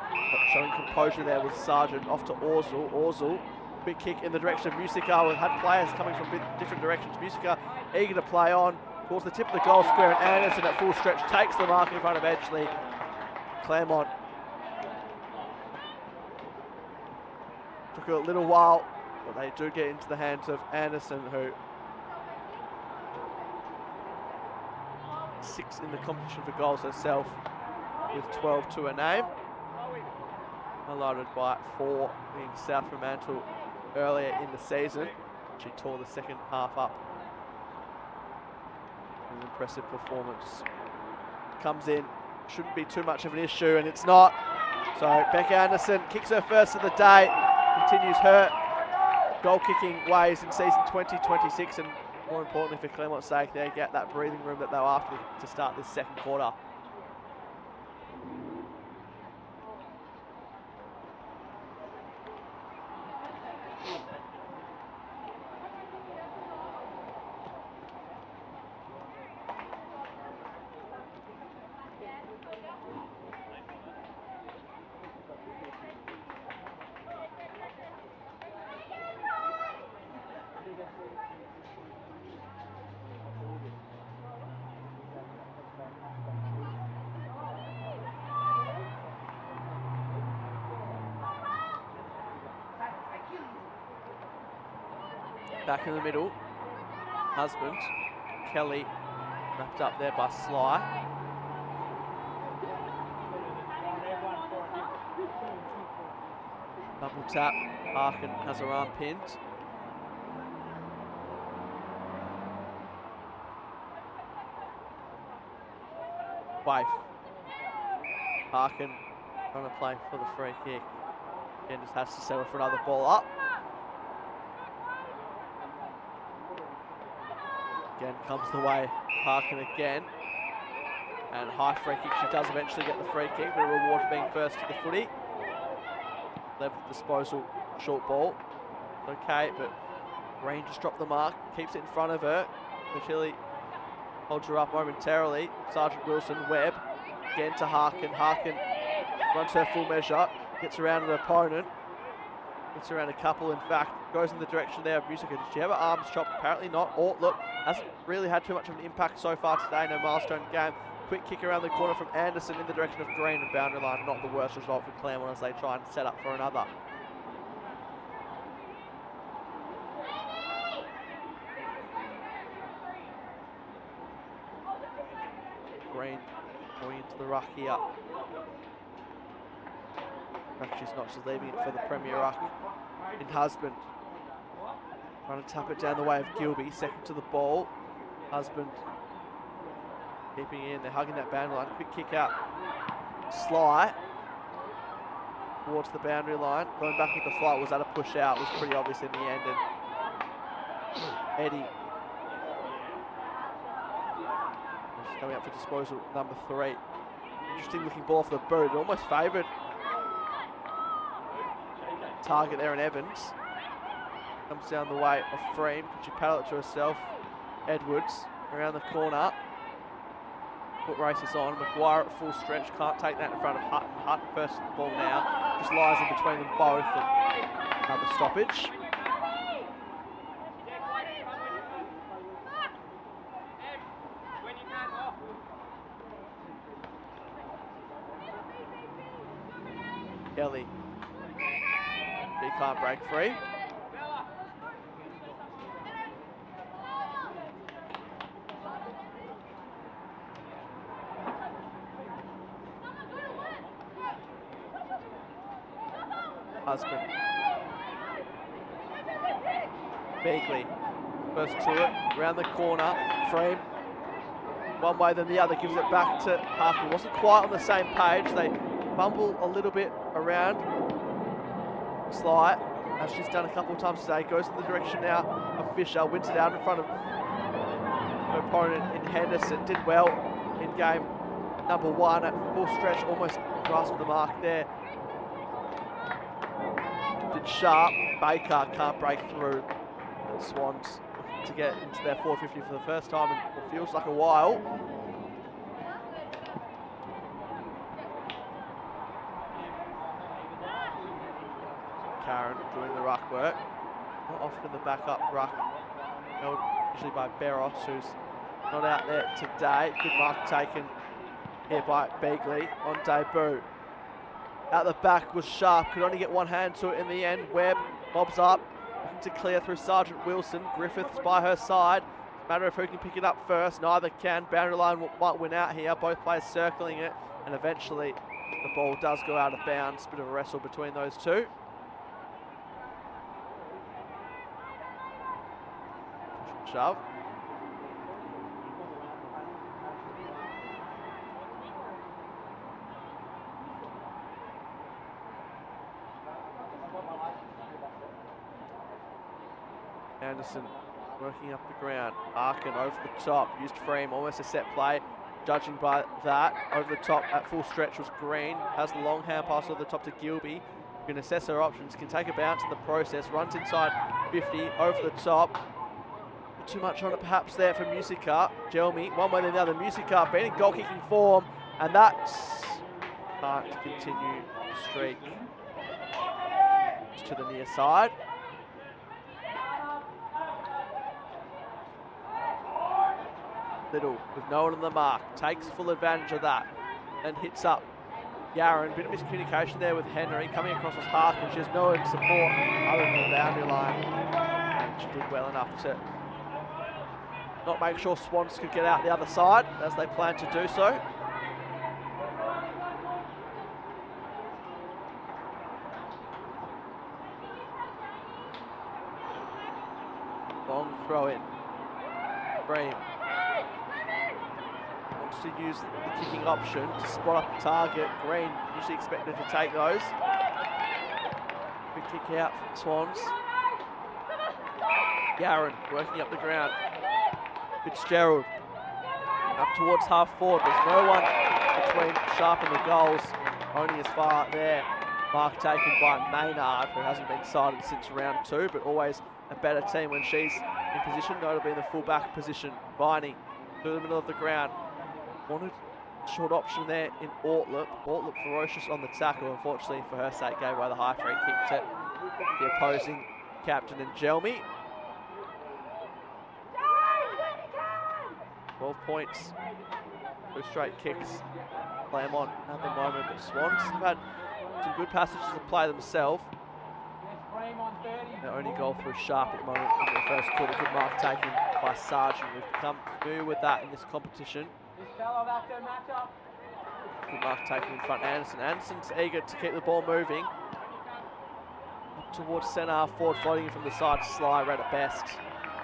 But showing composure there with Sargent. Off to Orzel. Orzel. Quick kick in the direction of Musica. We've had players coming from different directions. Musica eager to play on towards the tip of the goal square, and Anderson at full stretch takes the mark in front of Edgeley. Claremont took a little while, but they do get into the hands of Anderson, who 6 in the competition for goals herself, with 12 to her name. Highlighted by 4 being South Fremantle earlier in the season. She tore the second half up. An impressive performance. Comes in, shouldn't be too much of an issue, and it's not. So Becca Anderson kicks her first of the day, continues her goal-kicking ways in season 2026, and more importantly for Claremont's sake, they get that breathing room that they were after to start this second quarter. Back in the middle, Husband, Kelly wrapped up there by Sly. Double tap, Harkin has her arm pinned. Waif. Harkin trying to play for the free kick. Again, just has to settle for another ball up. Again, comes the way of Harkin again. And high free kick. She does eventually get the free kick, but a reward for being first to the footy. Left disposal, short ball. Okay, but Green just dropped the mark, keeps it in front of her. Pachili holds her up momentarily. Sergeant Wilson, Webb, again to Harkin. Harkin runs her full measure, gets around an opponent. Gets around a couple, in fact, goes in the direction there of Musica. Did she have her arms chopped? Apparently not. Or, look, hasn't really had too much of an impact so far today, no milestone game. Quick kick around the corner from Anderson in the direction of Green, and boundary line, not the worst result for Claremont as they try and set up for another. Green going into the ruck here. She's not, she's leaving it for the Premier ruck in Husband. Trying to tap it down the way of Gilby, second to the ball. Husband keeping in, they're hugging that boundary line. Quick kick out. Sly towards the boundary line. Going back with the flight, was that a push out? Was pretty obvious in the end. And Eddie is coming up for disposal, number 3. Interesting looking ball for the boot. It almost favoured target there in Evans. Comes down the way of Freem. Could she paddle it to herself? Edwards around the corner. Foot races on. Maguire at full stretch. Can't take that in front of Hutton. Hutton first at the ball now. Just lies in between them both. And another stoppage. Ellie. He can't break free. Husband. Beagley. First to it. Around the corner. Frame. One way then the other. Gives it back to Harkin. Wasn't quite on the same page. They fumble a little bit around. Sly, as she's done a couple of times today, goes in the direction now of Fisher, wins it out in front of her opponent in Henderson. Did well in game number 1 at full stretch, almost grasped the mark there. and Sharp. Baker can't break through. And Swans looking to get into their 450 for the first time in what feels like a while. Karen doing the ruck work. Not often the backup ruck, held usually by Barros, who's not out there today. Good mark taken here by Beagley on debut. Out the back was Sharp, could only get one hand to it in the end. Webb bobs up, looking to clear through Sergeant Wilson. Griffiths by her side. Matter of who can pick it up first. Neither can. Boundary line might win out here. Both players circling it, and eventually the ball does go out of bounds. Bit of a wrestle between those two. Shove. Anderson working up the ground. Arkin over the top. Used frame, almost a set play. Judging by that, over the top at full stretch was Green. Has the long hand pass over the top to Gilby. Can assess her options. Can take a bounce in the process. Runs inside 50 over the top. Too much on it perhaps there for Musica. Jelmy, one way or the other. Musica being goal kicking form, and that's can't continue the streak to the near side. Little with no one on the mark, takes full advantage of that and hits up Yaron. Bit of miscommunication there with Henry coming across as Harkin. She has no support other than the boundary line, and she did well enough to not make sure Swans could get out the other side as they plan to do so. Long throw in. Frame wants to use the kicking option to spot up the target. Green usually expected to take those. Big kick out from Swans. Yaron working up the ground. Fitzgerald up towards half forward. There's no one between Sharp and the goals. Only as far there. Mark taken by Maynard, who hasn't been sighted since round 2, but always a better team when she's in position, notably in the full-back position. Viney through the middle of the ground. Wanted short option there in Ortlip. Ortlip ferocious on the tackle. Unfortunately for her sake, gave away the high free kick to the opposing captain and Jelmy. 12 points, 2 straight kicks. Claremont at the moment, but Swans have had some good passages of play themselves. Their only goal through Sharp at the moment in the first quarter. Good mark taken by Sargent. We've become familiar with that in this competition. Good mark taken in front. Anderson's eager to keep the ball moving. Up towards centre, half forward, floating from the side. Sly red at best.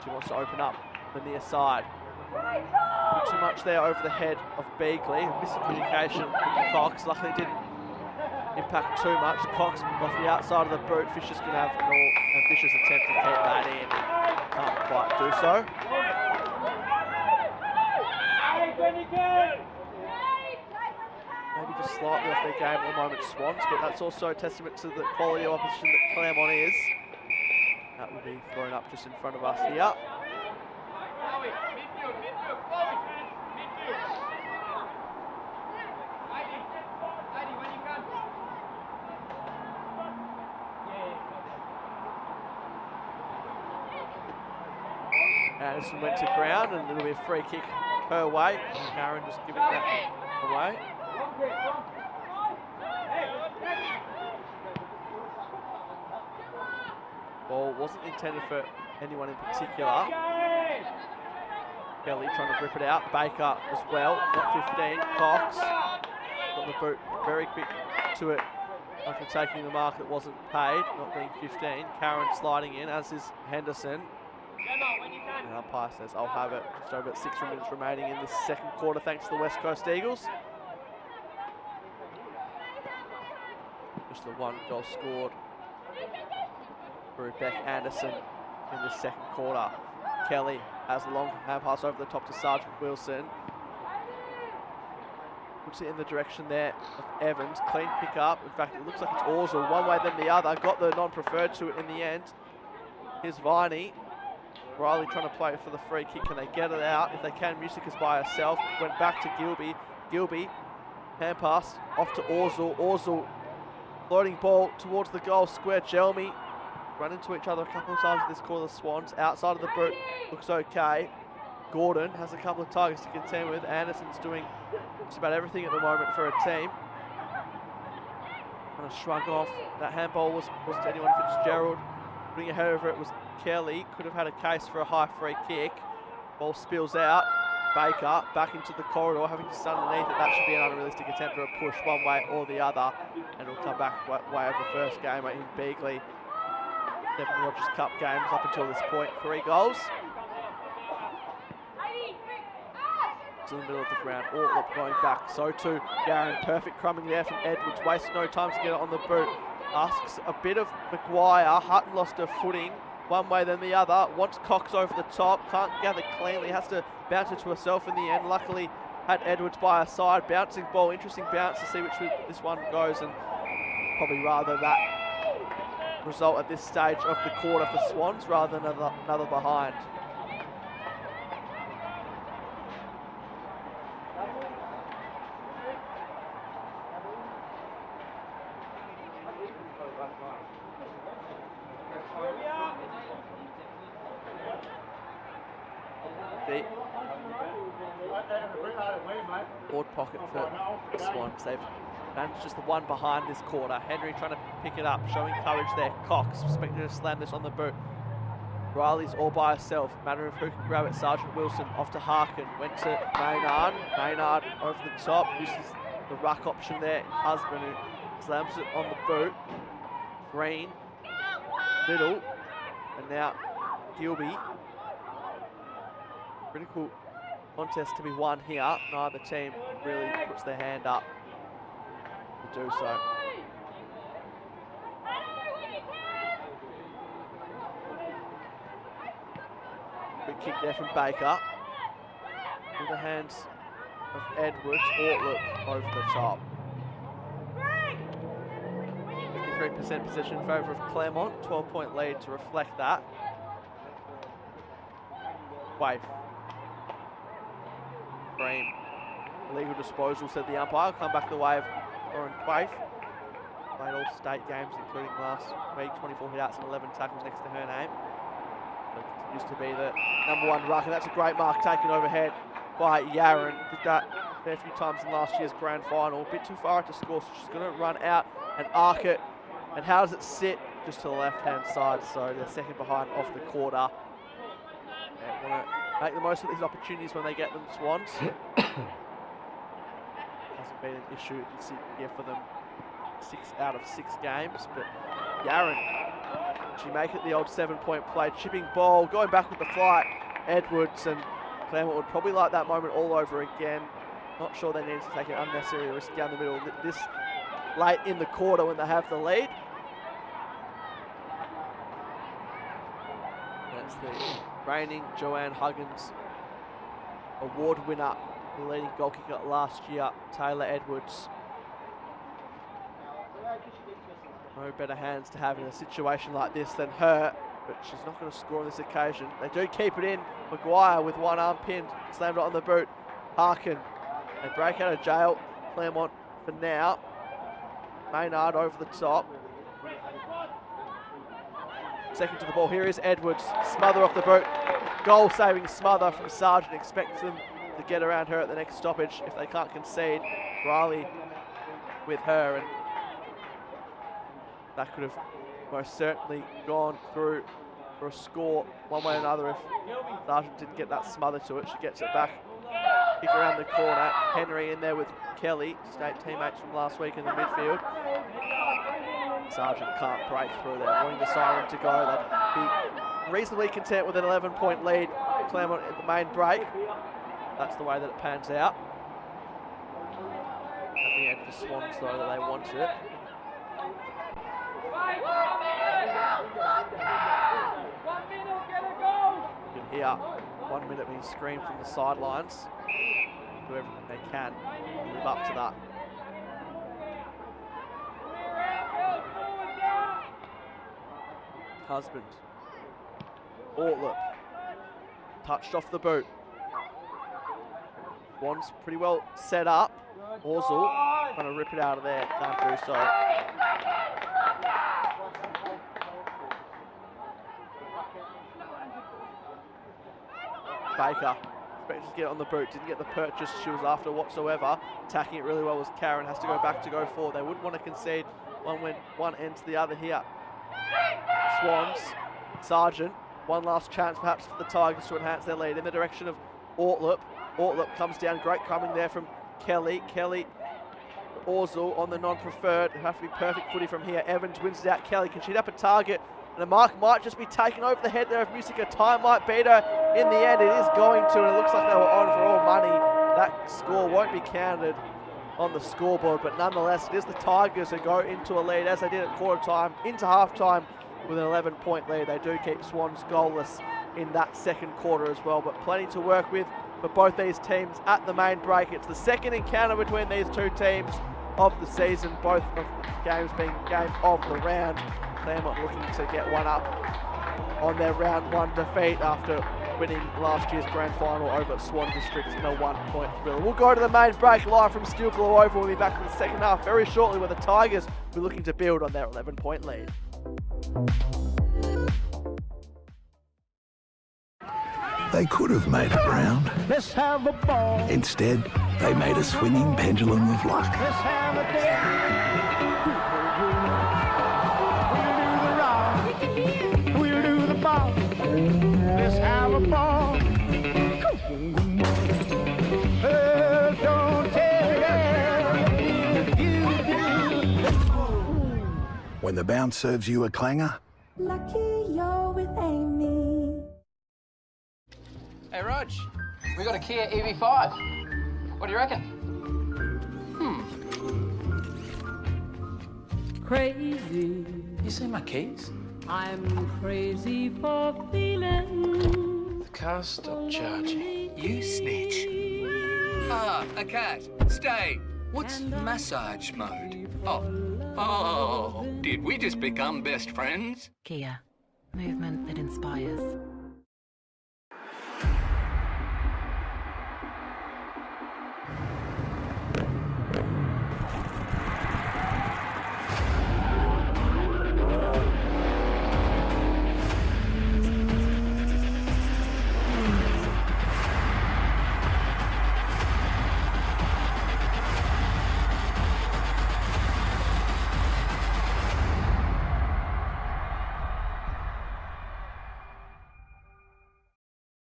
She wants to open up the near side. Not too much there over the head of Beagley. Miscommunication with Cox. Luckily didn't impact too much. Cox off the outside of the boot. Fisher's going to have an all ambitious attempt to keep that in. Can't quite do so. Maybe just slightly off their game at the moment, Swans, but that's also a testament to the quality of opposition that Claremont is. That will be thrown up just in front of us here. Anderson went to ground and it'll be a free kick her way. Karen just giving that away. Ball wasn't intended for anyone in particular. Kelly trying to grip it out. Baker as well, not 15. Cox got the boot very quick to it after taking the mark that wasn't paid, not being 15. Karen sliding in, as is Henderson. And umpire says, I'll have it. Just over 6 minutes remaining in this second quarter, thanks to the West Coast Eagles. Just the 1 goal scored through Beck Anderson in the second quarter. Kelly has a long hand pass over the top to Sergeant Wilson. puts it in the direction there of Evans. Clean pick up. In fact, it looks like it's Orzul, one way then the other. Got the non-preferred to it in the end. Here's Viney. Riley trying to play for the free kick. Can they get it out? If they can, Music is by herself. Went back to Gilby. Gilby, hand pass off to Orzul. Orzul, floating ball towards the goal square. Jelmy run into each other a couple of times in this quarter. The Swans outside of the boot looks okay. Gordon has a couple of targets to contend with. Anderson's doing just about everything at the moment for a team. Kind of shrug off. That handball wasn't anyone. Fitzgerald putting a head over it was Kelly. Could have had a case for a high free kick. Ball spills out. Baker back into the corridor, having to stand underneath it. That should be an unrealistic attempt or a push one way or the other, and it'll come back way of the first game in Beagley. 7 Rogers Cup games up until this point. 3 goals. It's in the middle of the ground. Ortlip going back. So too Darren. Perfect crumbing there from Edwards. Wastes no time to get it on the boot. Asks a bit of Maguire. Hutton lost her footing. One way then the other. Wants Cox over the top. Can't gather cleanly. Has to bounce it to herself in the end. Luckily had Edwards by her side. Bouncing ball. Interesting bounce to see which this one goes. And probably rather that result at this stage of the quarter for Swans rather than another behind. Deep. Board pocket for Swans. They've managed just the one behind this quarter. Henry trying to pick it up, showing courage there. Cox expected to slam this on the boot. Riley's all by herself. Matter of who can grab it. Sergeant Wilson off to Harkin. Went to Maynard. Maynard over the top. Uses the ruck option there. Husband who slams it on the boot. Green. Middle. And now Gilby. Critical contest to be won here. Neither team really puts their hand up to do so. Good kick there from Baker. In the hands of Edwards. Ortlip over the top. 53% possession in favour of Claremont. 12-point lead to reflect that. Wave. Green. Illegal disposal, said the umpire. Come back the way of Lauren Quaife. Played all state games, including last week. 24 hit-outs and 11 tackles next to her name. So continues to be the #1 ruck, and that's a great mark taken overhead by Yaron. Did that a fair few times in last year's grand final. A bit too far to score, so she's going to run out and arc it. And how does it sit? Just to the left-hand side, so they're second behind off the quarter. And want to make the most of these opportunities when they get them, Swans. Hasn't been an issue this year for them. 6 out of 6 games, but Yaron, she make it the old 7-point play. Chipping ball, going back with the flight. Edwards, and Claremont would probably like that moment all over again. Not sure they need to take an unnecessary risk down the middle this late in the quarter when they have the lead. That's the reigning Joanne Huggins award winner, the leading goal kicker last year, Taylor Edwards. No better hands to have in a situation like this than her, but she's not going to score on this occasion. They do keep it in. Maguire with one arm pinned, slammed it on the boot. Harkin, they break out of jail. Claremont for now. Maynard over the top. Second to the ball. Here is Edwards. Smother off the boot. Goal-saving smother from Sargent. Expects them to get around her at the next stoppage if they can't concede. Riley with her, and that could have most certainly gone through for a score one way or another if Sargent didn't get that smother to it. She gets it back. Kick around the corner. Henry in there with Kelly, state teammates from last week in the midfield. Sargent can't break through there, wanting the siren to go. They'd be reasonably content with an 11-point lead. Claremont at the main break. That's the way that it pans out. At the end for Swans, though, that they wanted it. You can hear 1 minute being screamed from the sidelines. Do everything they can to live up to that. Husband. Ortlip. Touched off the boot. Swan's pretty well set up. Orzul trying to rip it out of there. Can't do so. Baker. Expected to get it on the boot. Didn't get the purchase she was after whatsoever. Attacking it really well was Karen. Has to go back to go forward. They wouldn't want to concede one end to the other here. Swans. Sargent. One last chance perhaps for the Tigers to enhance their lead in the direction of Ortlip. Ortlip comes down. Great coming there from Kelly. Kelly. Orzul on the non-preferred. It'll have to be perfect footy from here. Evans wins it out. Kelly can sheet up a target. And the mark might just be taken over the head there of Musica. Time might beat her in the end. It is going to, and it looks like they were on for all money. That score won't be counted on the scoreboard, but nonetheless, it is the Tigers who go into a lead, as they did at quarter time, into half time with an 11-point lead. They do keep Swans goalless in that second quarter as well, but plenty to work with for both these teams at the main break. It's the second encounter between these two teams of the season, both of the games being game of the round. Claremont looking to get one up on their round one defeat after winning last year's grand final over at Swan Districts in a 1-point thriller. We'll go to the main break live from Steel Blue Oval. We'll be back for the second half very shortly, where the Tigers will be looking to build on their 11-point lead. They could have made it round. Let's have a ball. Instead, they made a swinging pendulum of luck. Let's have a day. We'll do the ball. Let's have a ball. Don't tell When the bounce serves you a clanger, Lucky you're with Amy. Hey, Rog, we got a Kia EV5. What do you reckon? Crazy. You see my keys? I'm crazy for feeling. The car stopped charging. You snitch. Ah, a cat. Stay. What's massage mode? Oh, did we just become best friends? Kia. Movement that inspires.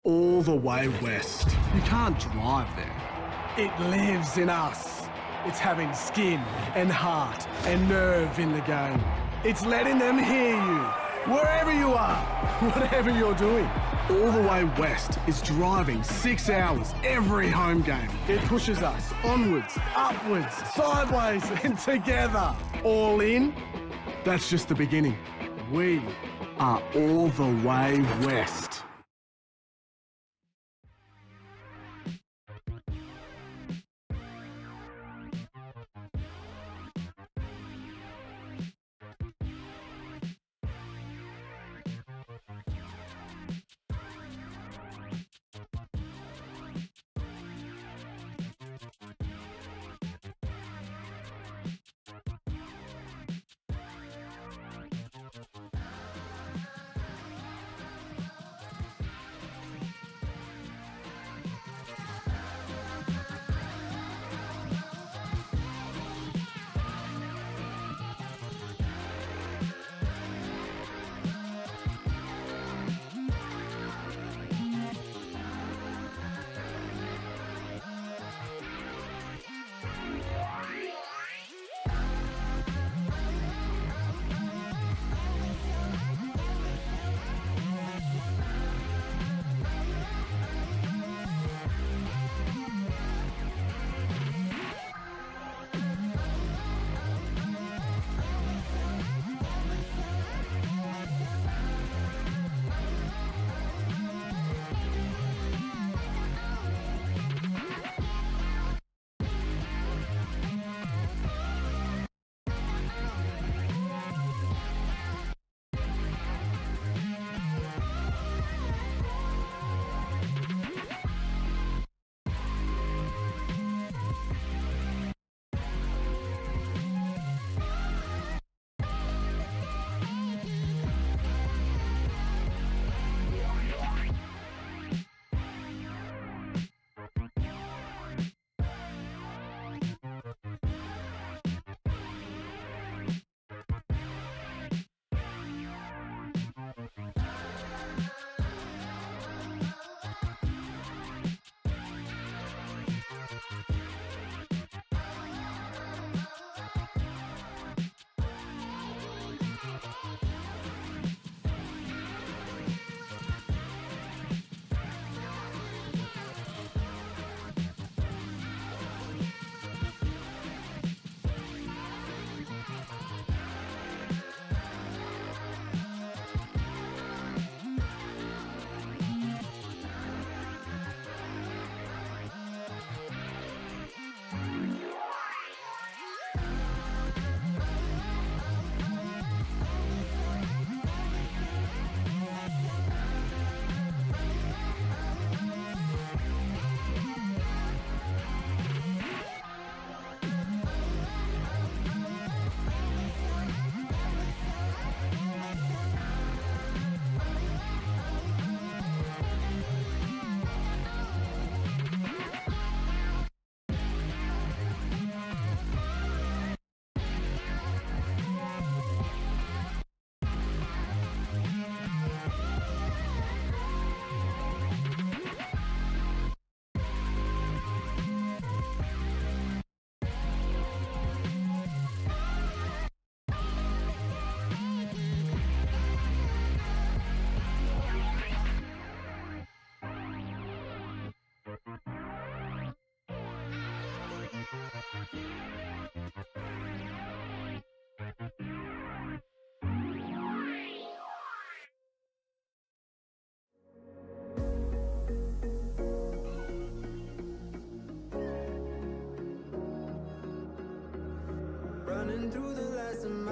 all the way west. You can't drive there. It lives in us. It's having skin and heart and nerve in the game. It's letting them hear you, wherever you are, whatever you're doing. All the way west is driving 6 hours every home game. It pushes us onwards, upwards, sideways and together. All in, that's just the beginning. We are all the way west.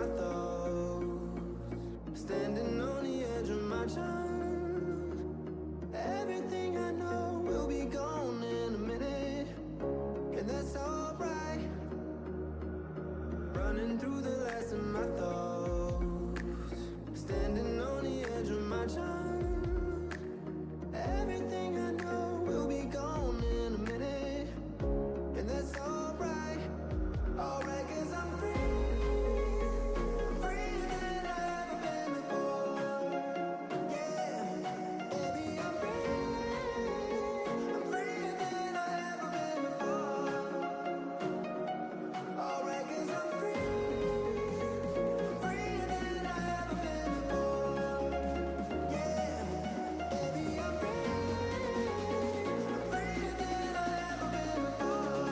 thoughts, standing on the edge of my time. Everything I know will be gone in a minute, and that's alright. Running through the last of my thoughts, standing on the edge of my time. Everything I know will be gone in a minute, and that's alright. Alright, 'cause I'm free. I'm freer than I've ever been before. Yeah, baby, I'm free. I'm freer than I've ever been before. Alright, 'cause I'm free. I'm freer than I've ever been before. Yeah, baby, I'm free. I'm freer than I've ever been before.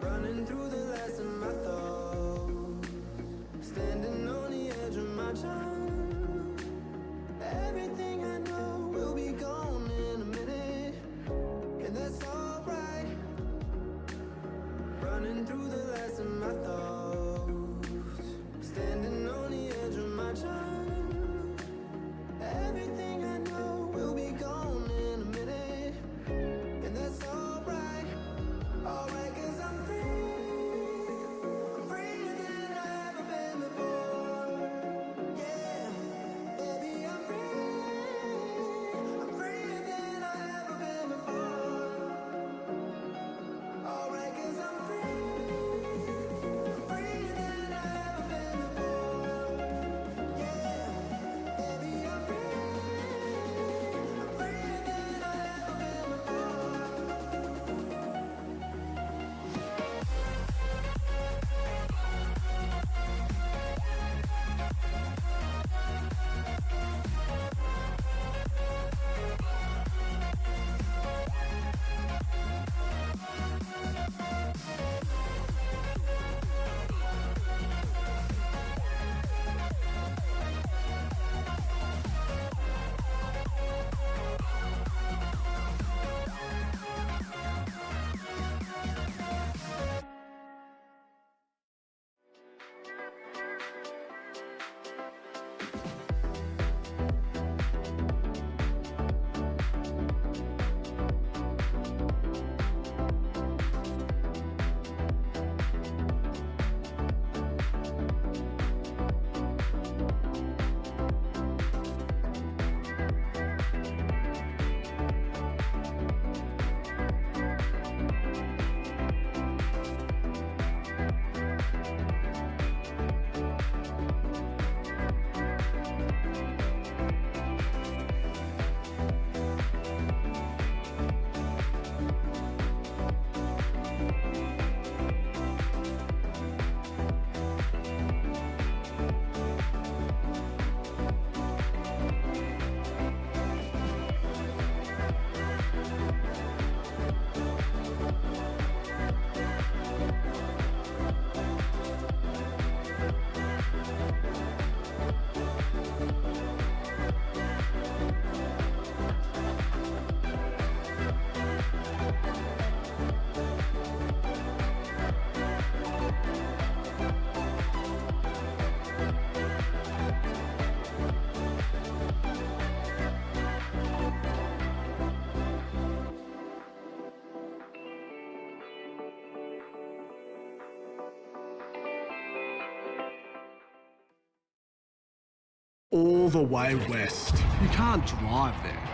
Running through the last of my thoughts, standing on the edge of my time. Everything I know will be gone in a minute, and that's alright. Running through the last of my thoughts, standing on the edge of my time. Everything I know will be gone in a minute, and that's alright. Alright, 'cause I'm free. I'm freer than I've ever been before. Yeah, baby, I'm free. I'm freer than I've ever been before. Alright, 'cause I'm free. I'm freer than I've ever been before. Yeah, baby, I'm free. I'm freer than I've ever been before. all the way west. You can't drive there.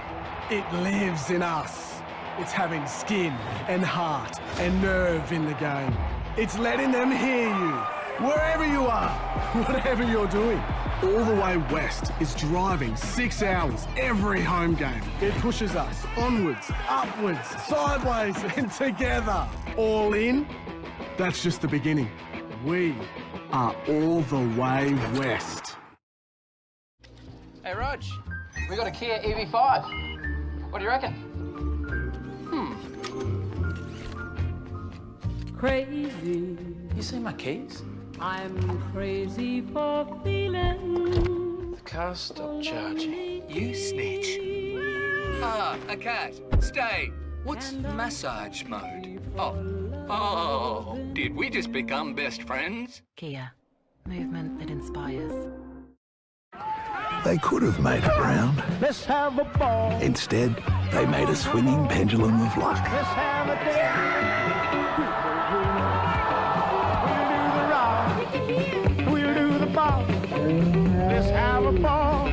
It lives in us. It's having skin and heart and nerve in the game. It's letting them hear you. wherever you are, whatever you're doing. All the Way West is driving 6 hours every home game. It pushes us onwards, upwards, sideways, and together. All in? That's just the beginning. We are all the way west. Hey, Rog, we got a Kia EV5. What do you reckon? Crazy. You see my keys? I'm crazy for feeling. The car stopped charging. You snitch. Ah, a cat. Stay. What's massage mode? Oh, did we just become best friends? Kia. Movement that inspires. They could have made it round. Let's have a ball. Instead, they made a swinging pendulum of luck. Let's have a day. We'll do the ball. Let's have a ball.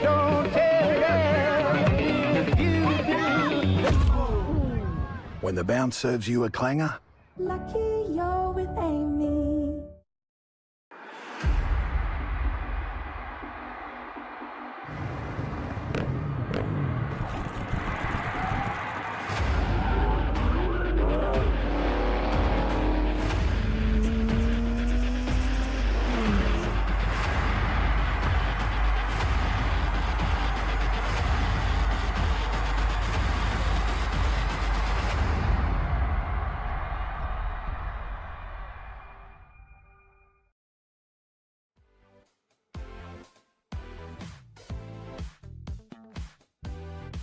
Don't When the bounce serves you a clanger, Lucky you're with Amy.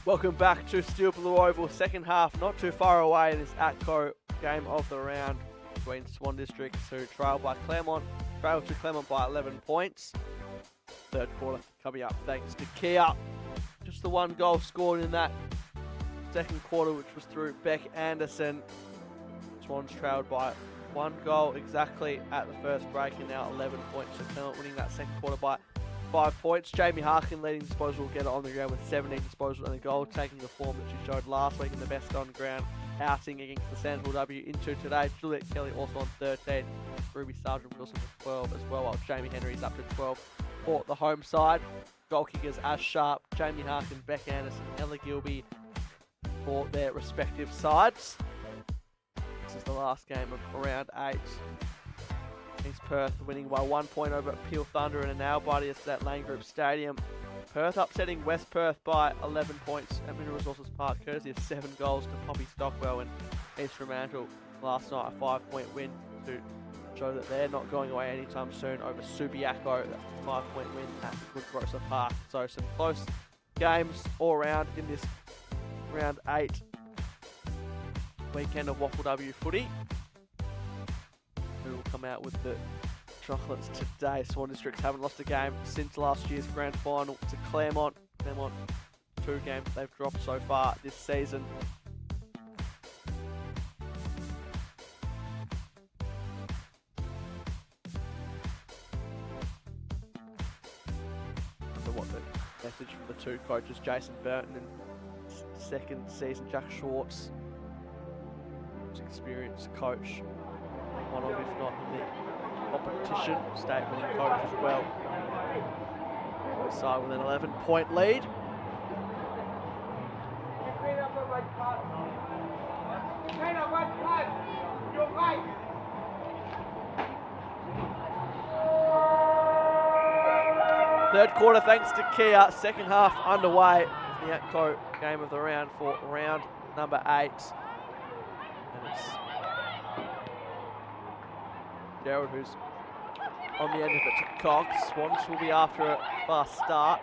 Welcome back to Steel Blue Oval, second half, not too far away, this ATCO game of the round between Swan Districts, who trail to Claremont by 11 points. Third quarter coming up thanks to Kia. Just the one goal scored in that second quarter, which was through Beck Anderson. Swans trailed by 1 goal exactly at the first break, and now 11 points. So Claremont winning that second quarter by 5 points. Jamie Harkin leading disposal, will get it on the ground with 17 disposals and a goal, taking the form that she showed last week in the best on ground outing against the Sandville W into today. Juliet Kelly also on 13, Ruby Sargent Wilson with 12 as well, while Jamie Henry's up to 12 for the home side. Goal kickers Ash Sharp, Jamie Harkin, Beck Anderson, Ella Gilby for their respective sides. This is the last game of round 8. East Perth winning by 1 point over Peel Thunder in a nail-biter yesterday at Lane Group Stadium. Perth upsetting West Perth by 11 points at Mineral Resources Park, courtesy of 7 goals to Poppy Stockwell and East Fremantle last night. A 5-point win to show that they're not going away anytime soon over Subiaco. That's a 5-point win at Woodgrosser Park. So some close games all around in this round 8 weekend of WAFLW footy. Who will come out with the chocolates today? Swan Districts haven't lost a game since last year's grand final to Claremont. Claremont, 2 games they've dropped so far this season. So what the message from the 2 coaches, Jason Burton and second season Jack Schwartz, experienced coach. One of, if not in the competition, state winning coach as well. Side with an 11-point lead. Third quarter thanks to Kia. Second half underway. The ATCO game of the round for round number 8. And it's Gerald who's on the end of it to Cox. Swans will be after a fast start.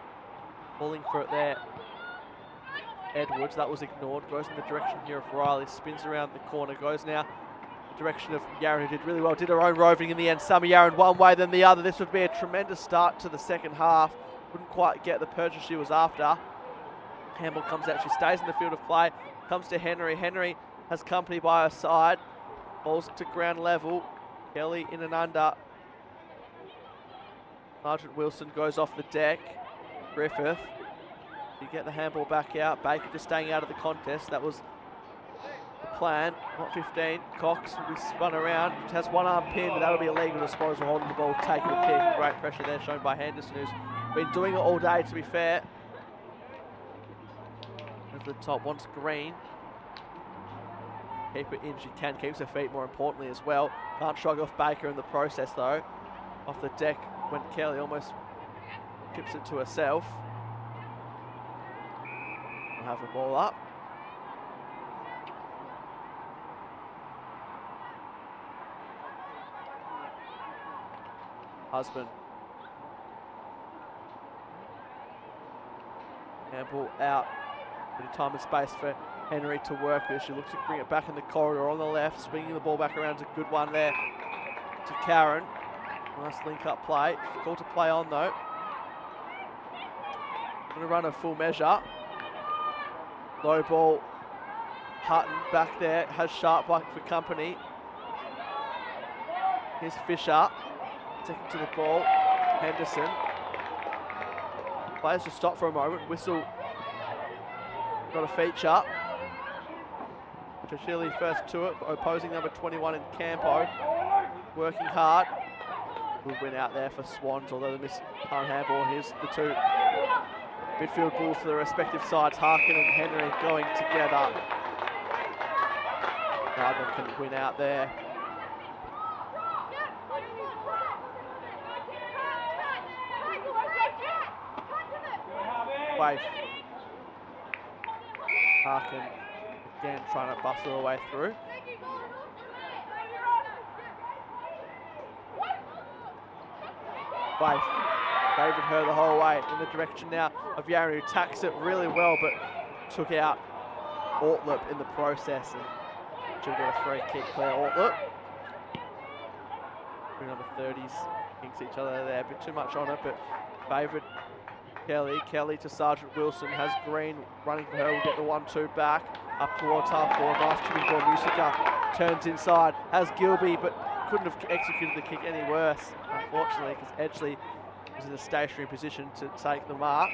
Falling for it there. Edwards, that was ignored. Goes in the direction here of Riley. Spins around the corner. Goes now the direction of Yaron, who did really well. Did her own roving in the end. Summer Yaron one way then the other. This would be a tremendous start to the second half. Wouldn't quite get the purchase she was after. Campbell comes out. She stays in the field of play. Comes to Henry. Henry has company by her side. Balls to ground level. Kelly in and under. Sergeant Wilson goes off the deck. Griffith. You get the handball back out. Baker just staying out of the contest. That was the plan. Not 15. Cox will be spun around. Has one arm pinned, but that'll be illegal disposal, holding the ball, taking the pick. Great pressure there shown by Henderson, who's been doing it all day, to be fair. Over the top, wants Green. Keep it in, she can. Keeps her feet more importantly as well. Can't shrug off Baker in the process though. Off the deck when Kelly almost chips it to herself. We'll have the ball up. Husband. Campbell out. Bit of time and space for Henry to work with. She looks to bring it back in the corridor on the left. Swinging the ball back around. It's a good one there to Karen. Nice link up play. She's called to play on though. Going to run a full measure. Low ball. Hutton back there. Has Sharp back for company. Here's Fisher. Second to the ball. Henderson. Players just stop for a moment. Whistle. Not a feature. Trachili first to it. Opposing number 21 in Campo. Working hard. Good win out there for Swans, although they missed on handball. Here's the two midfield balls for the respective sides. Harkin and Henry going together. Gardner can win out there. Waif. Harkin again trying to bustle her way through. Waif favoured her the whole way in the direction now of Yaron, who tacks it really well but took out Ortlip in the process, and she'll get a free kick. Claire Ortlip. Two number 30s against each other there, a bit too much on it, but favoured Kelly. Kelly to Sergeant Wilson, has Green running for her, will get the 1-2 back, up towards half forward. Nice chipping ball. Musica turns inside, has Gilby, but couldn't have executed the kick any worse, unfortunately, because Edgley was in a stationary position to take the mark.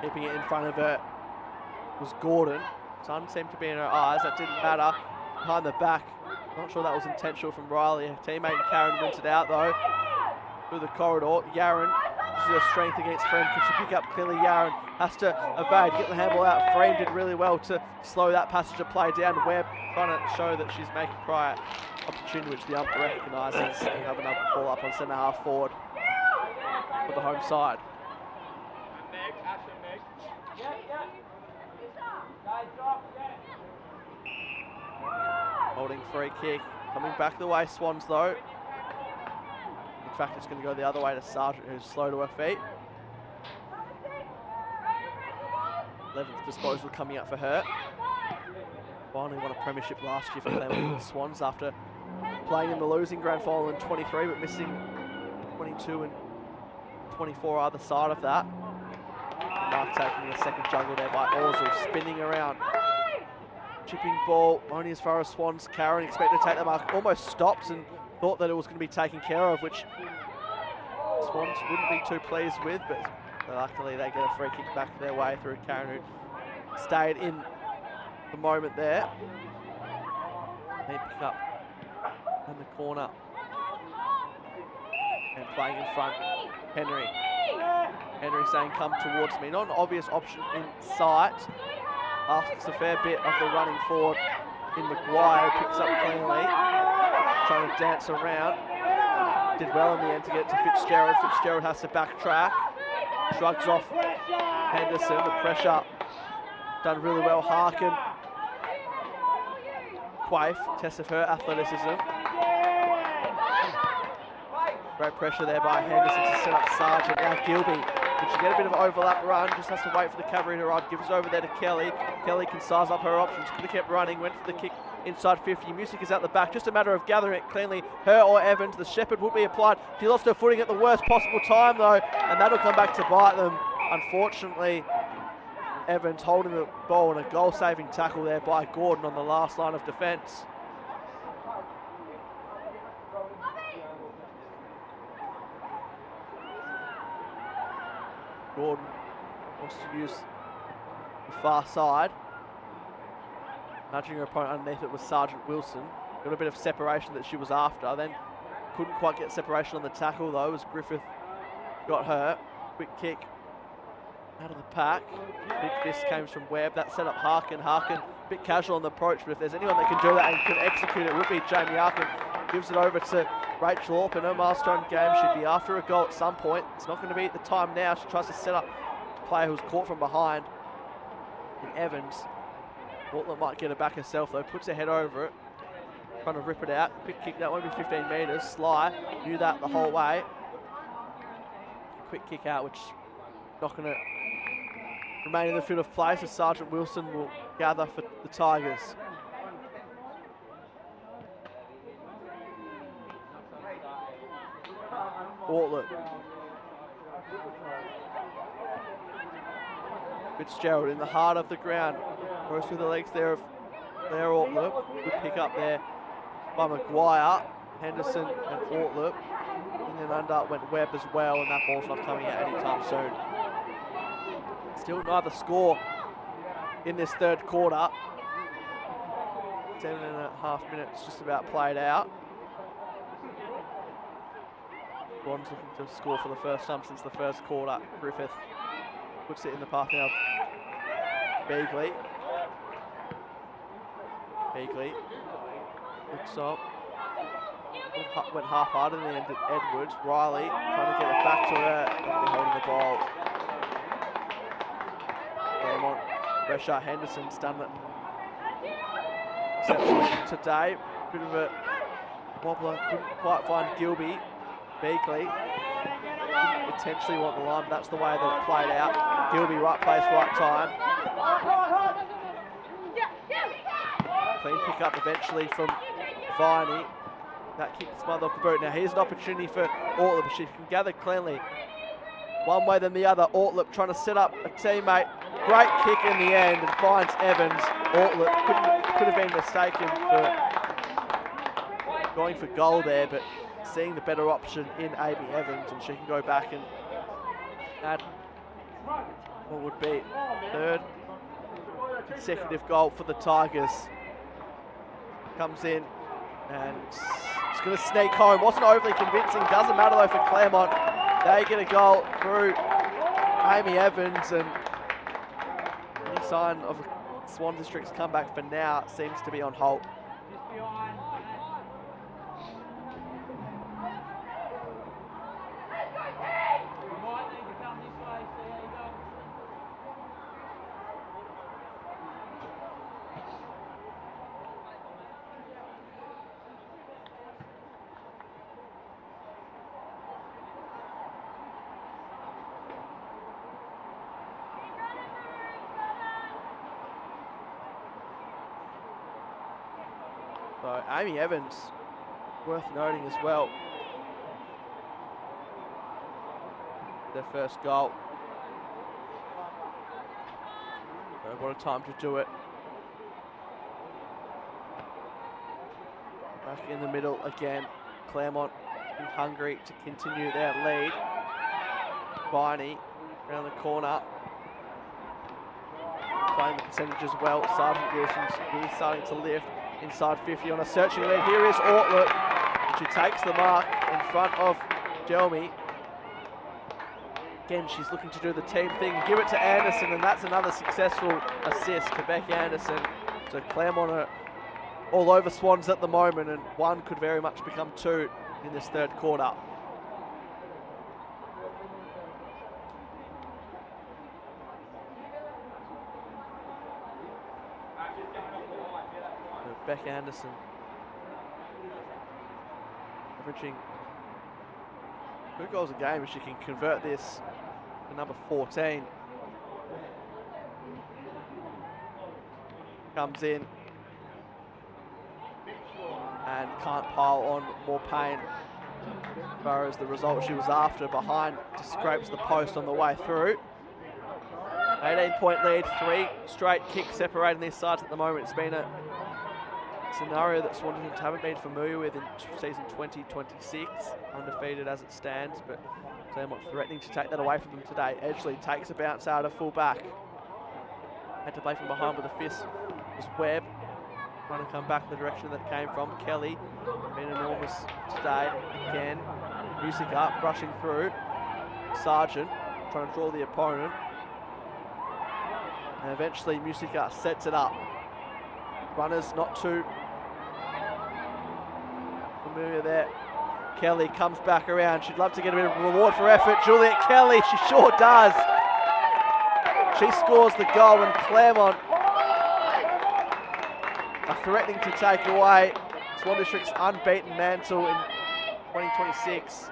Keeping it in front of her was Gordon. Sun seemed to be in her eyes. That didn't matter. Behind the back. Not sure that was intentional from Riley. Her teammate Karen wins it out though. Through the corridor. Yaron uses her strength against Frem. Can she pick up clearly? Yaron has to evade, get the handball out. Frame did really well to slow that passage of play down. Webb trying to show that she's making prior opportunity, which the umpire recognises. And have another ball up on centre half forward for the home side. Holding free kick. Coming back the way, Swans though. In fact, it's going to go the other way to Sargent, who's slow to her feet. 11th disposal coming up for her. Finally won a premiership last year for Claremont Swans after playing in the losing grand final in 23, but missing 22 and 24 either side of that. Mark taking the second juggle there by Orzul, spinning around. Chipping ball only as far as Swans. Karen expected to take the mark, almost stopped and thought that it was going to be taken care of, which Swans wouldn't be too pleased with, but luckily they get a free kick back their way through Karen, who stayed in the moment there. They pick up in the corner and playing in front. Henry saying come towards me. Not an obvious option in sight. Asks a fair bit of the running forward in Maguire, picks up cleanly, trying to dance around. Did well in the end to get it to Fitzgerald. Fitzgerald has to backtrack. Shrugs off Henderson. The pressure done really well. Harkin. Quaife, test of her athleticism. Great pressure there by Henderson to set up Sargent. Now Gilby. Did she get a bit of overlap run? Just has to wait for the cavalry to arrive. Gives it over there to Kelly. Kelly can size up her options. Could have kept running. Went for the kick inside 50. Music is out the back. Just a matter of gathering it cleanly. Her or Evans. The Shepherd will be applied. She lost her footing at the worst possible time though, and that'll come back to bite them. Unfortunately, Evans holding the ball and a goal-saving tackle there by Gordon on the last line of defence. Gordon wants to use the far side. Nudging her opponent underneath it was Sergeant Wilson. Got a bit of separation that she was after. Then couldn't quite get separation on the tackle though as Griffith got her. Quick kick out of the pack. Big fist came from Webb. That set up Harkin. Harkin a bit casual on the approach, but if there's anyone that can do that and can execute it, would be Jamie Harkin. Gives it over to Rachel Orp in her milestone game. She'd be after a goal at some point. It's not going to be at the time now. She tries to set up a player who's caught from behind in Evans. Ortler might get it back herself though. Puts her head over it. Trying to rip it out. Quick kick, that won't be 15 metres. Sly knew that the whole way. Quick kick out, which is not going to remain in the field of play, so Sergeant Wilson will gather for the Tigers. Ortler. Fitzgerald in the heart of the ground. Goes through the legs there of Ortler. Good pick up there by Maguire, Henderson and Ortler. And then under went Webb as well, and that ball's not coming out anytime soon. Still neither score in this third quarter. 7.5 minutes just about played out. Swan's looking to score for the first time since the first quarter. Griffith puts it in the path now. Beagley. Looks up. Went half-hard in the end at Edwards. Riley trying to get it back to her. Holding the ball. Claremont. Reshard Henderson's done it exceptionally today. Bit of a wobbler. Couldn't quite find Gilby. Beagley. Didn't potentially want the line, but that's the way that it played out. Gilby, right place, right time. Clean pick up eventually from Viney. That kick smothered off the boot. Now here's an opportunity for Ortlip. She can gather cleanly one way than the other. Ortlip trying to set up a teammate. Great kick in the end and finds Evans. Ortlip could have been mistaken for going for goal there, but seeing the better option in Amy Evans, and she can go back and add what would be third consecutive goal for the Tigers. Comes in and it's going to sneak home. Wasn't overly convincing. Doesn't matter though for Claremont. They get a goal through Amy Evans, and any sign of Swan District's comeback for now seems to be on hold. So Amy Evans, worth noting as well. Their first goal. So what a time to do it. Back in the middle again. Claremont in hungry to continue their lead. Viney around the corner. Playing the percentage as well. Sergeant Wilson's really starting to lift. Inside 50 on a searching lead. Here is Ortler. She takes the mark in front of Delmy. Again, she's looking to do the team thing and give it to Anderson, and that's another successful assist to Becky Anderson. So Claremont are all over Swans at the moment, and one could very much become two in this third quarter. Beck Anderson averaging 2 goals a game if she can convert this to number 14. Comes in and can't pile on more pain. As far as the result she was after, behind, just scrapes the post on the way through. 18-point lead, 3 straight kicks separating these sides at the moment. It's been a scenario that Swan haven't been familiar with in season 2026, undefeated as it stands, but Claremont threatening to take that away from them today. Edgley takes a bounce out of full back. Had to play from behind with a fist. It was Webb trying to come back in the direction that it came from. Kelly been enormous today again. Music up, brushing through. Sargent trying to draw the opponent. And eventually Musica sets it up. Runners not too familiar there. Kelly comes back around. She'd love to get a bit of reward for effort. Juliet Kelly, she sure does. She scores the goal, and Claremont are threatening to take away Swan District's unbeaten mantle in 2026.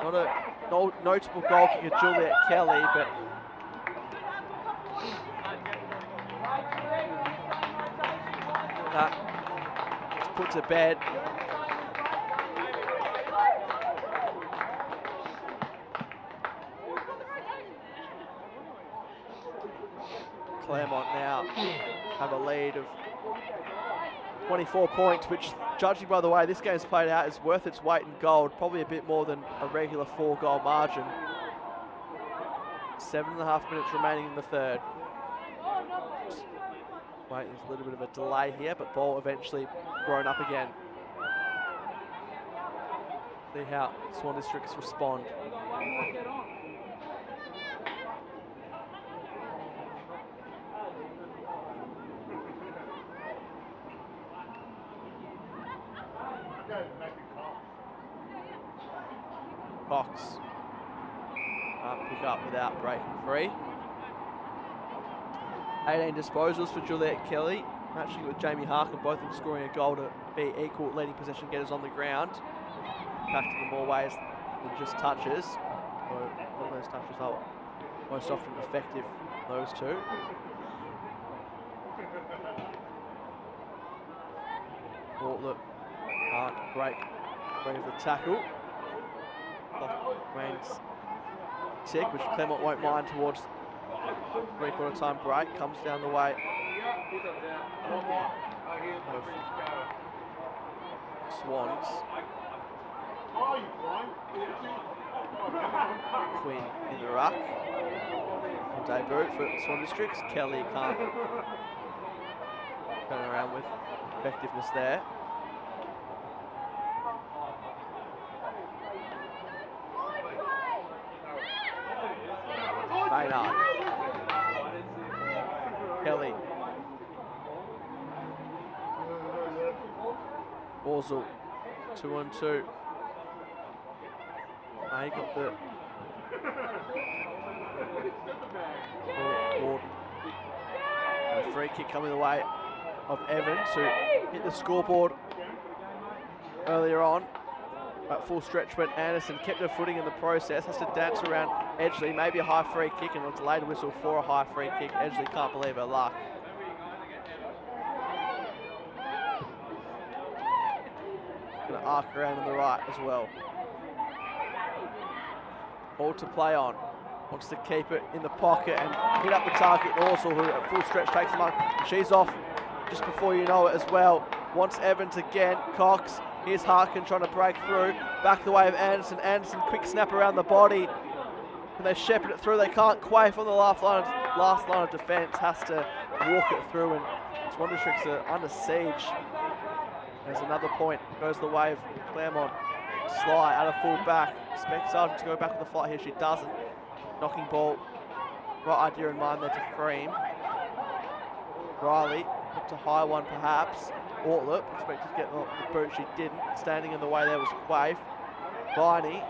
Not a notable goal kicker, Juliet Kelly, but that put to bed. Claremont now have a lead of 24 points, which, judging by the way this game's played out, is worth its weight in gold. Probably a bit more than a regular 4-goal margin. 7.5 minutes remaining in the third. Wait, there's a little bit of a delay here, but ball eventually thrown up again. See how Swan Districts respond. Cox can't pick up without breaking free. 18 disposals for Juliet Kelly, matching with Jamie Harkin, both of them scoring a goal to be equal leading possession getters on the ground. Impacting in more ways than just touches. All those touches are most often effective, those two. Look, break of the tackle. Rains tick, which Claremont won't mind towards 3/4 time break. Comes down the way of Swans. Quinn in the ruck. Debut for Swan Districts. Kelly can't turn around with effectiveness there. Maynard. Kelly. Borzell. 2-on-2. He got the Gordon. And a free kick coming the way of Evans, who hit the scoreboard earlier on. At full stretch, but Anderson kept her footing in the process, has to dance around Edgley, maybe a high free kick, and a delayed whistle for a high free kick. Edgley can't believe her luck. Going to arc around on the right as well. All to play on. Wants to keep it in the pocket and hit up the target. Orsel, who at full stretch takes the mark. She's off just before you know it as well. Wants Evans again. Cox. Here's Harkin trying to break through. Back the way of Anderson. Anderson, quick snap around the body. When they shepherd it through, they can't quaff on the last line of defence. Has to walk it through, and Swan Districts are under siege. There's another point. Goes the way of Claremont. Sly out of full back. Expect Sargent to go back with the flight here. She doesn't. Knocking ball. Right idea in mind there to Freem. Riley. Up to high one perhaps. Ortlip, expected to get the boot, she didn't. Standing in the way there was Quaife. Viney,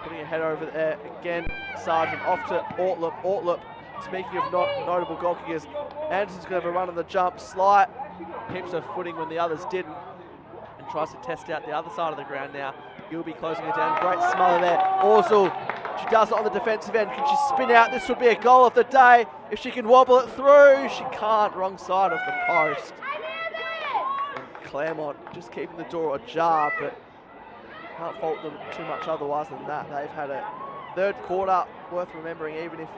putting her head over there again. Sargent off to Ortlip. Ortlip, speaking of notable goal kickers, Anderson's going to have a run on the jump. Sly keeps her footing when the others didn't, and tries to test out the other side of the ground now. Gilby closing it down. Great smother there. Orzul, she does it on the defensive end. Can she spin out? This would be a goal of the day if she can wobble it through. She can't. Wrong side of the post. Claremont just keeping the door ajar, but can't fault them too much otherwise than that. They've had a third quarter worth remembering, even if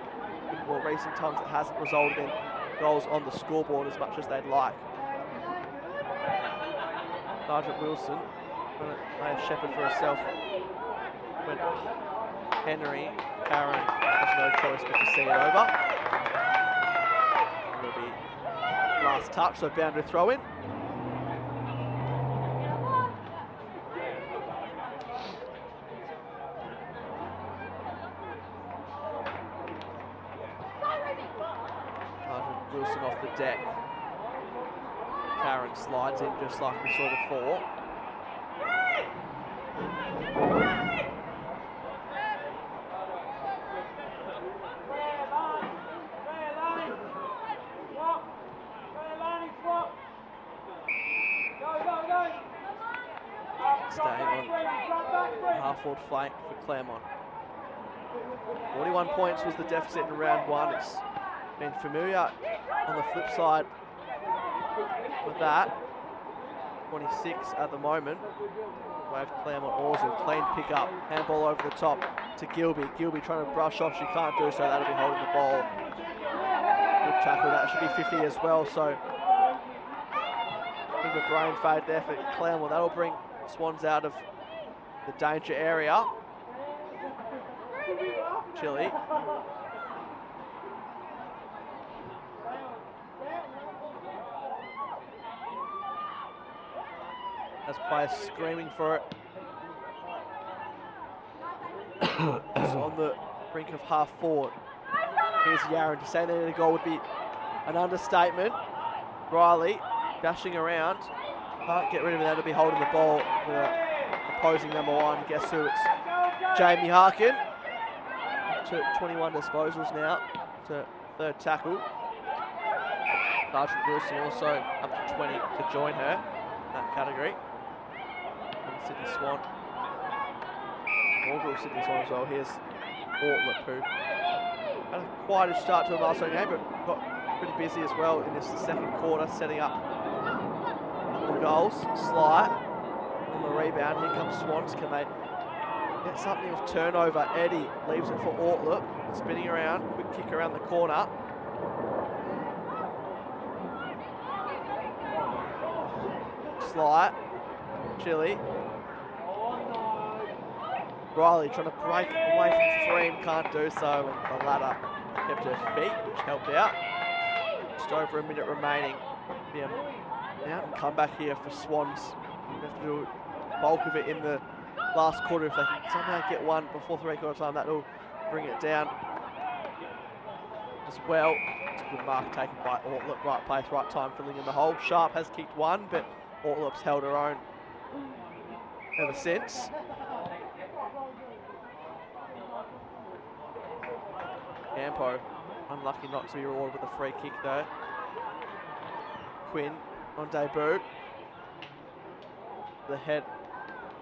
in more recent times it hasn't resulted in goals on the scoreboard as much as they'd like. Sergeant Wilson trying to lay a shepherd for herself when Henry Karen has no choice but to see it over. It'll be last touch, so boundary throw in. Sergeant Wilson off the deck. Karen slides in just like we saw before. Staying on half-forward flank for Claremont. 41 points was the deficit in round one. It's been familiar on the flip side with that. 26 at the moment. Wave Claremont also clean pick up. Handball over the top to Gilby. Gilby trying to brush off. She can't do so. That'll be holding the ball. Good tackle. That should be 50 as well. So a bit of a brain fade there for Claremont. That'll bring Swans out of the danger area. Chile. As players screaming for it. It's on the brink of half forward. Here's Yaron. To say they need a goal would be an understatement. Riley dashing around. Can't get rid of it. That'll be holding the ball with opposing number one. Guess who? It's Jamie Harkin. To 21 disposals now. To third tackle. Sergeant Wilson also up to 20 to join her in that category. And Sydney Swan. Augural Sydney Swan as well. Here's Ortlip, who had a quieter start to a milestone game, but got pretty busy as well in this second quarter, setting up goals. Sly on the rebound. Here comes Swans. Can they get something of turnover? Eddie leaves it for Ortlip. Spinning around. Quick kick around the corner. Sly. Chile. Riley trying to break away from Freem. Can't do so. And the ladder kept her feet, which helped out. Just over a minute remaining. Out and come back here for Swans. They have to do bulk of it in the last quarter. If they can somehow get one before three-quarter time, that will bring it down as well. It's a good mark taken by Ortlip. Right place, right time, filling in the hole. Sharp has kicked one, but Ortlip's held her own ever since. Campo unlucky not to be rewarded with a free kick though. Quinn on debut. The head,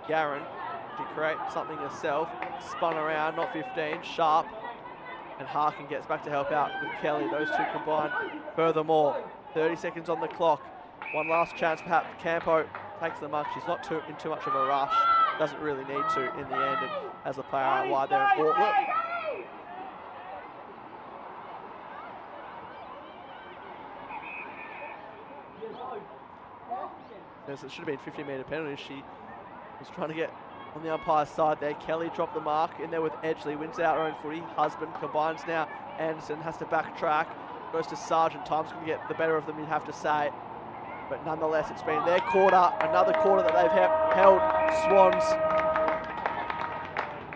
Garin, to create something herself. Spun around, not 15. Sharp and Harkin gets back to help out with Kelly. Those two combined. Furthermore, 30 seconds on the clock. One last chance, perhaps. Campo takes the mark. She's not in too much of a rush. Doesn't really need to in the end. And has the player out wide there in Ortlip. It should have been 50-metre penalty. She was trying to get on the umpire's side there. Kelly dropped the mark in there with Edgley. Wins out her own footy. Husband combines now. Anderson has to backtrack. Goes to Sargent. Time's going to get the better of them, you'd have to say. But nonetheless, it's been their quarter. Another quarter that they've held Swans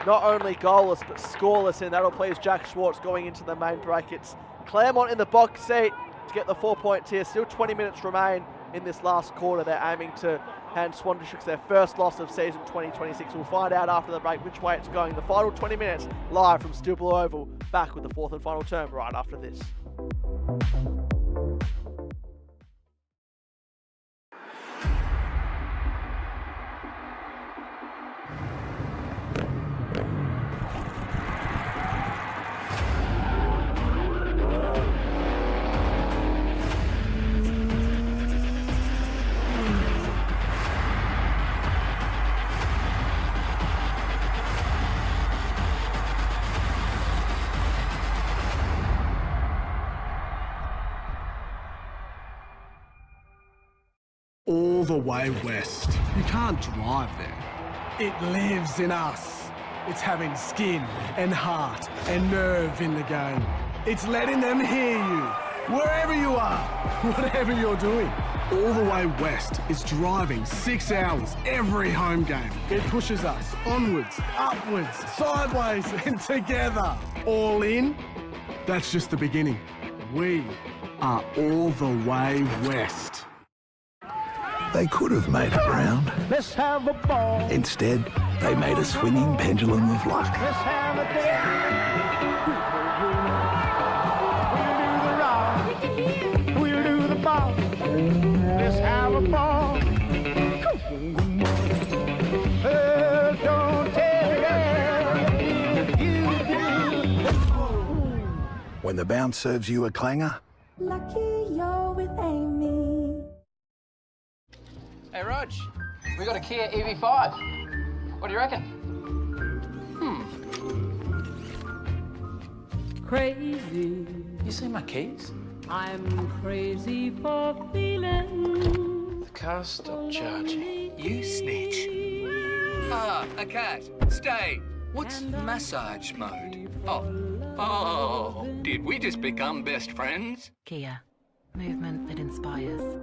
not only goalless, but scoreless. And that'll please Jack Schwartz going into the main break. It's Claremont in the box seat to get the 4 points here. Still 20 minutes remain in this last quarter. They're aiming to hand Swan Districts their first loss of season 2026. We'll find out after the break which way it's going. The final 20 minutes live from Steel Blue Oval. Back with the fourth and final term right after this. the way west. You can't drive there. It lives in us. It's having skin and heart and nerve in the game. It's letting them hear you, wherever you are, whatever you're doing. All the Way West is driving 6 hours every home game. It pushes us onwards, upwards, sideways, and together. All in? That's just the beginning. We are all the way west. They could have made it round. Let's have a ball. Instead, they made a swinging pendulum of luck. Let's have a day. We'll do the ball. Let's have a ball. Don't When the bounce serves you a clanger, Lucky you're with Amy. Hey, Rog, we got a Kia EV5. What do you reckon? Crazy. You see my keys? I'm crazy for feeling. The car stopped charging. You snitch. Ah, a cat. Stay. What's massage mode? Oh, did we just become best friends? Kia. Movement that inspires.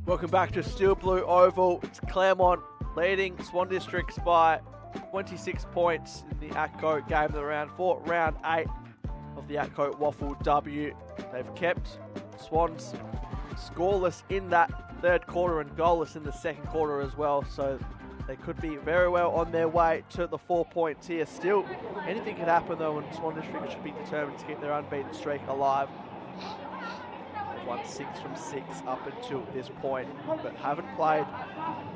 Welcome back to Steel Blue Oval. It's Claremont leading Swan Districts by 26 points in the ATCO game of the round for round 8 of the ATCO WAFLW. They've kept Swans scoreless in that third quarter and goalless in the second quarter as well, so they could be very well on their way to the 4 points here. Still, anything could happen though, and Swan Districts should be determined to keep their unbeaten streak alive. They've won 6 from 6 up until this point, but haven't played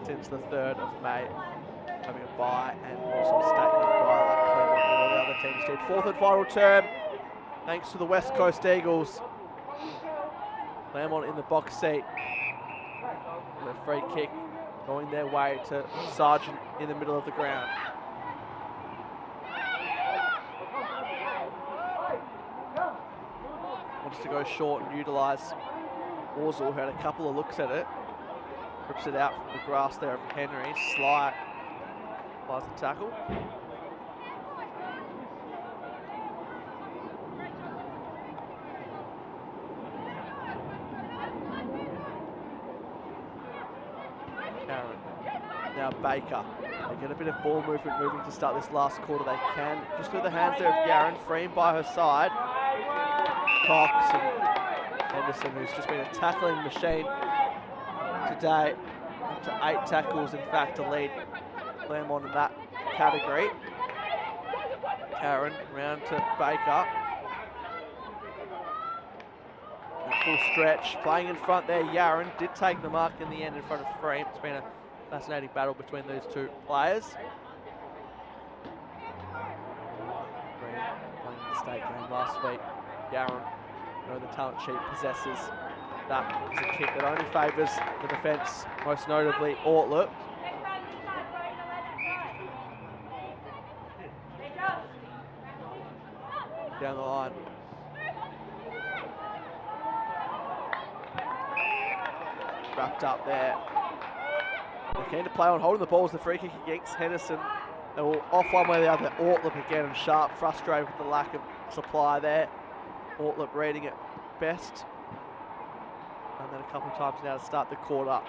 since the 3rd of May, having a bye and also a statement bye like Claremont and all the other teams did. 4th and final term, thanks to the West Coast Eagles. Claremont in the box seat. And a free kick going their way to Sargent in the middle of the ground. Wants to go short and utilise Orzul, who had a couple of looks at it. Rips it out from the grass there of Henry. Sly applies the tackle. Aaron. Now Baker. They get a bit of ball movement moving to start this last quarter. They can. Just through the hands there of Yaron. Free by her side. Cox and Henderson, who's just been a tackling machine today. Up to 8 tackles, in fact, to lead Claremont in that category. Aaron round to Baker. At full stretch, playing in front there. Yaron did take the mark in the end in front of Frame. It's been a fascinating battle between those two players. Frame playing in the state game last week. Yaron, you know, the talent sheet possesses. That is a kick that only favours the defence, most notably Ortlip. Down the line. Wrapped up there. They're keen to play on holding the ball as the free kick against Henderson. They will off one way or the other. Ortlip again, and Sharp frustrated with the lack of supply there. Ortlip reading it best. And then a couple of times now to start the quarter.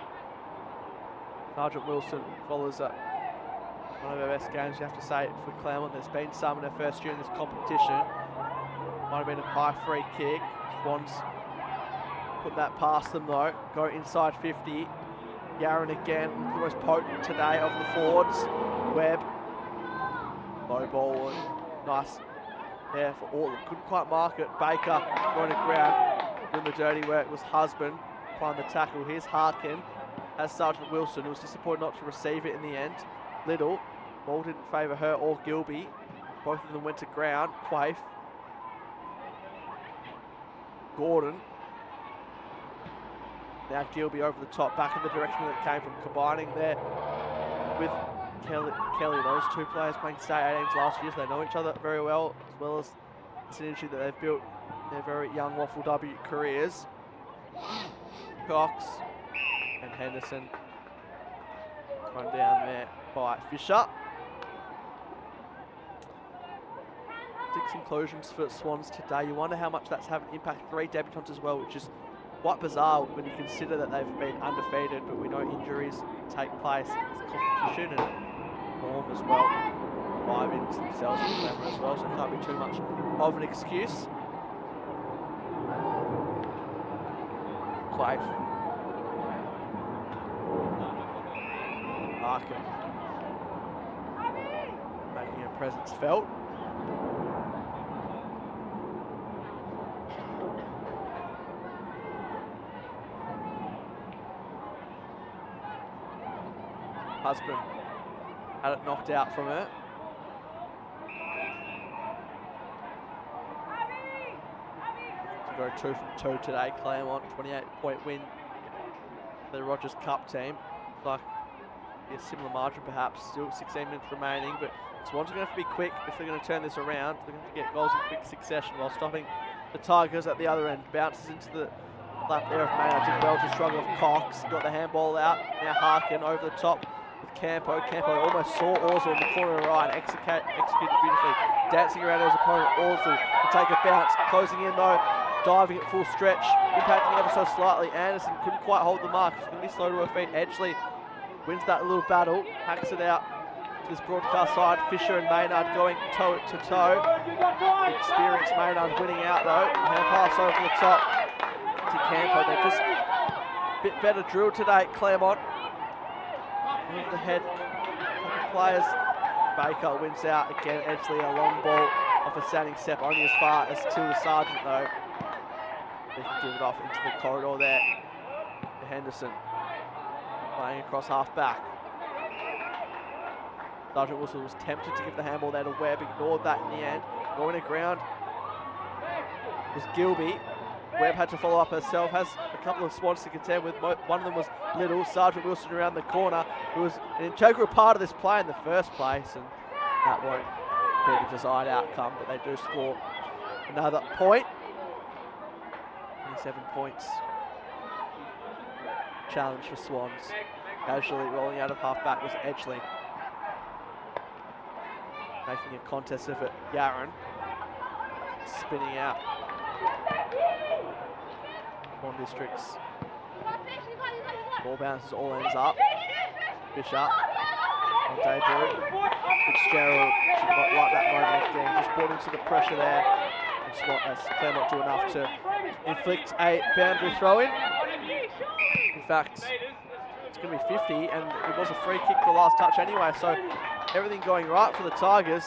Sergeant Wilson follows up one of our best games, you have to say, for Claremont. There's been some in their first year in this competition. Might have been a high free kick. Swans put that past them though. Go inside 50. Yaron again, the most potent today of the forwards. Webb. Low ball and nice there for Ortlip. Couldn't quite mark it. Baker going to ground. Doing the dirty work was Husband. Applying the tackle. Here's Harkin. As Sergeant Wilson, who was disappointed not to receive it in the end. Little. Ball didn't favour her or Gilby. Both of them went to ground. Quaife. Gordon. Now Gilby over the top, back in the direction that it came from, combining there with Kelly. Those two players playing state 18s last year, so they know each other very well as the synergy that they've built in their very young WAFLW careers. Cox and Henderson run down there by Fisher. 6 inclusions for Swans today. You wonder how much that's having an impact. 3 debutants as well, which is quite bizarre when you consider that they've been undefeated, but we know injuries take place in this competition and form as well. 5 ins themselves with Glamour as well, so it can't be too much of an excuse. Quaife. Larkin. Making a presence felt. Husband had it knocked out from her. To go 2 from 2 today, Claremont, 28-point win for the Rogers Cup team. Looks like a similar margin perhaps, still 16 minutes remaining, but Swans are going to have to be quick if they're going to turn this around. They're going to get goals in quick succession while stopping the Tigers at the other end. Bounces into the lap there of Maynard, did well to struggle with Cox, got the handball out. Now Harkin over the top with Campo. Campo almost saw Orzul in the corner of the right, executed beautifully. Dancing around his opponent, Orzul to take a bounce, closing in though, diving at full stretch, impacting ever so slightly. Anderson couldn't quite hold the mark, she's going to be slow to her feet. Edgley wins that little battle, hacks it out to this broadcast side. Fisher and Maynard going toe to toe. Experienced Maynard winning out though. Hand pass over the top to Campo. They're just a bit better drilled today, Claremont. Over the head of players. Baker wins out again. Edgley, a long ball off a standing step, only as far as Tilda Sargent though. They can give it off into the corridor there to Henderson. Playing across half back. Sergeant Wilson was tempted to give the handball there to Webb, ignored that in the end. Going to ground was Gilby. Webb had to follow up herself, has a couple of Swans to contend with. One of them was Little. Sergeant Wilson around the corner, who was an integral part of this play in the first place, and that won't be the desired outcome, but they do score another point. 27 points. Challenge for Swans. Casually rolling out of half-back was Edgley. Making a contest of it, Yaron. Spinning out. Swan Districts. Ball bounces, all ends up. Fisher. On debut. Fitzgerald should not like that moment again. Just brought into the pressure there. And as Claremont do enough to inflict a boundary throw-in. In fact, it's going to be 50, and it was a free kick for last touch anyway, so everything going right for the Tigers.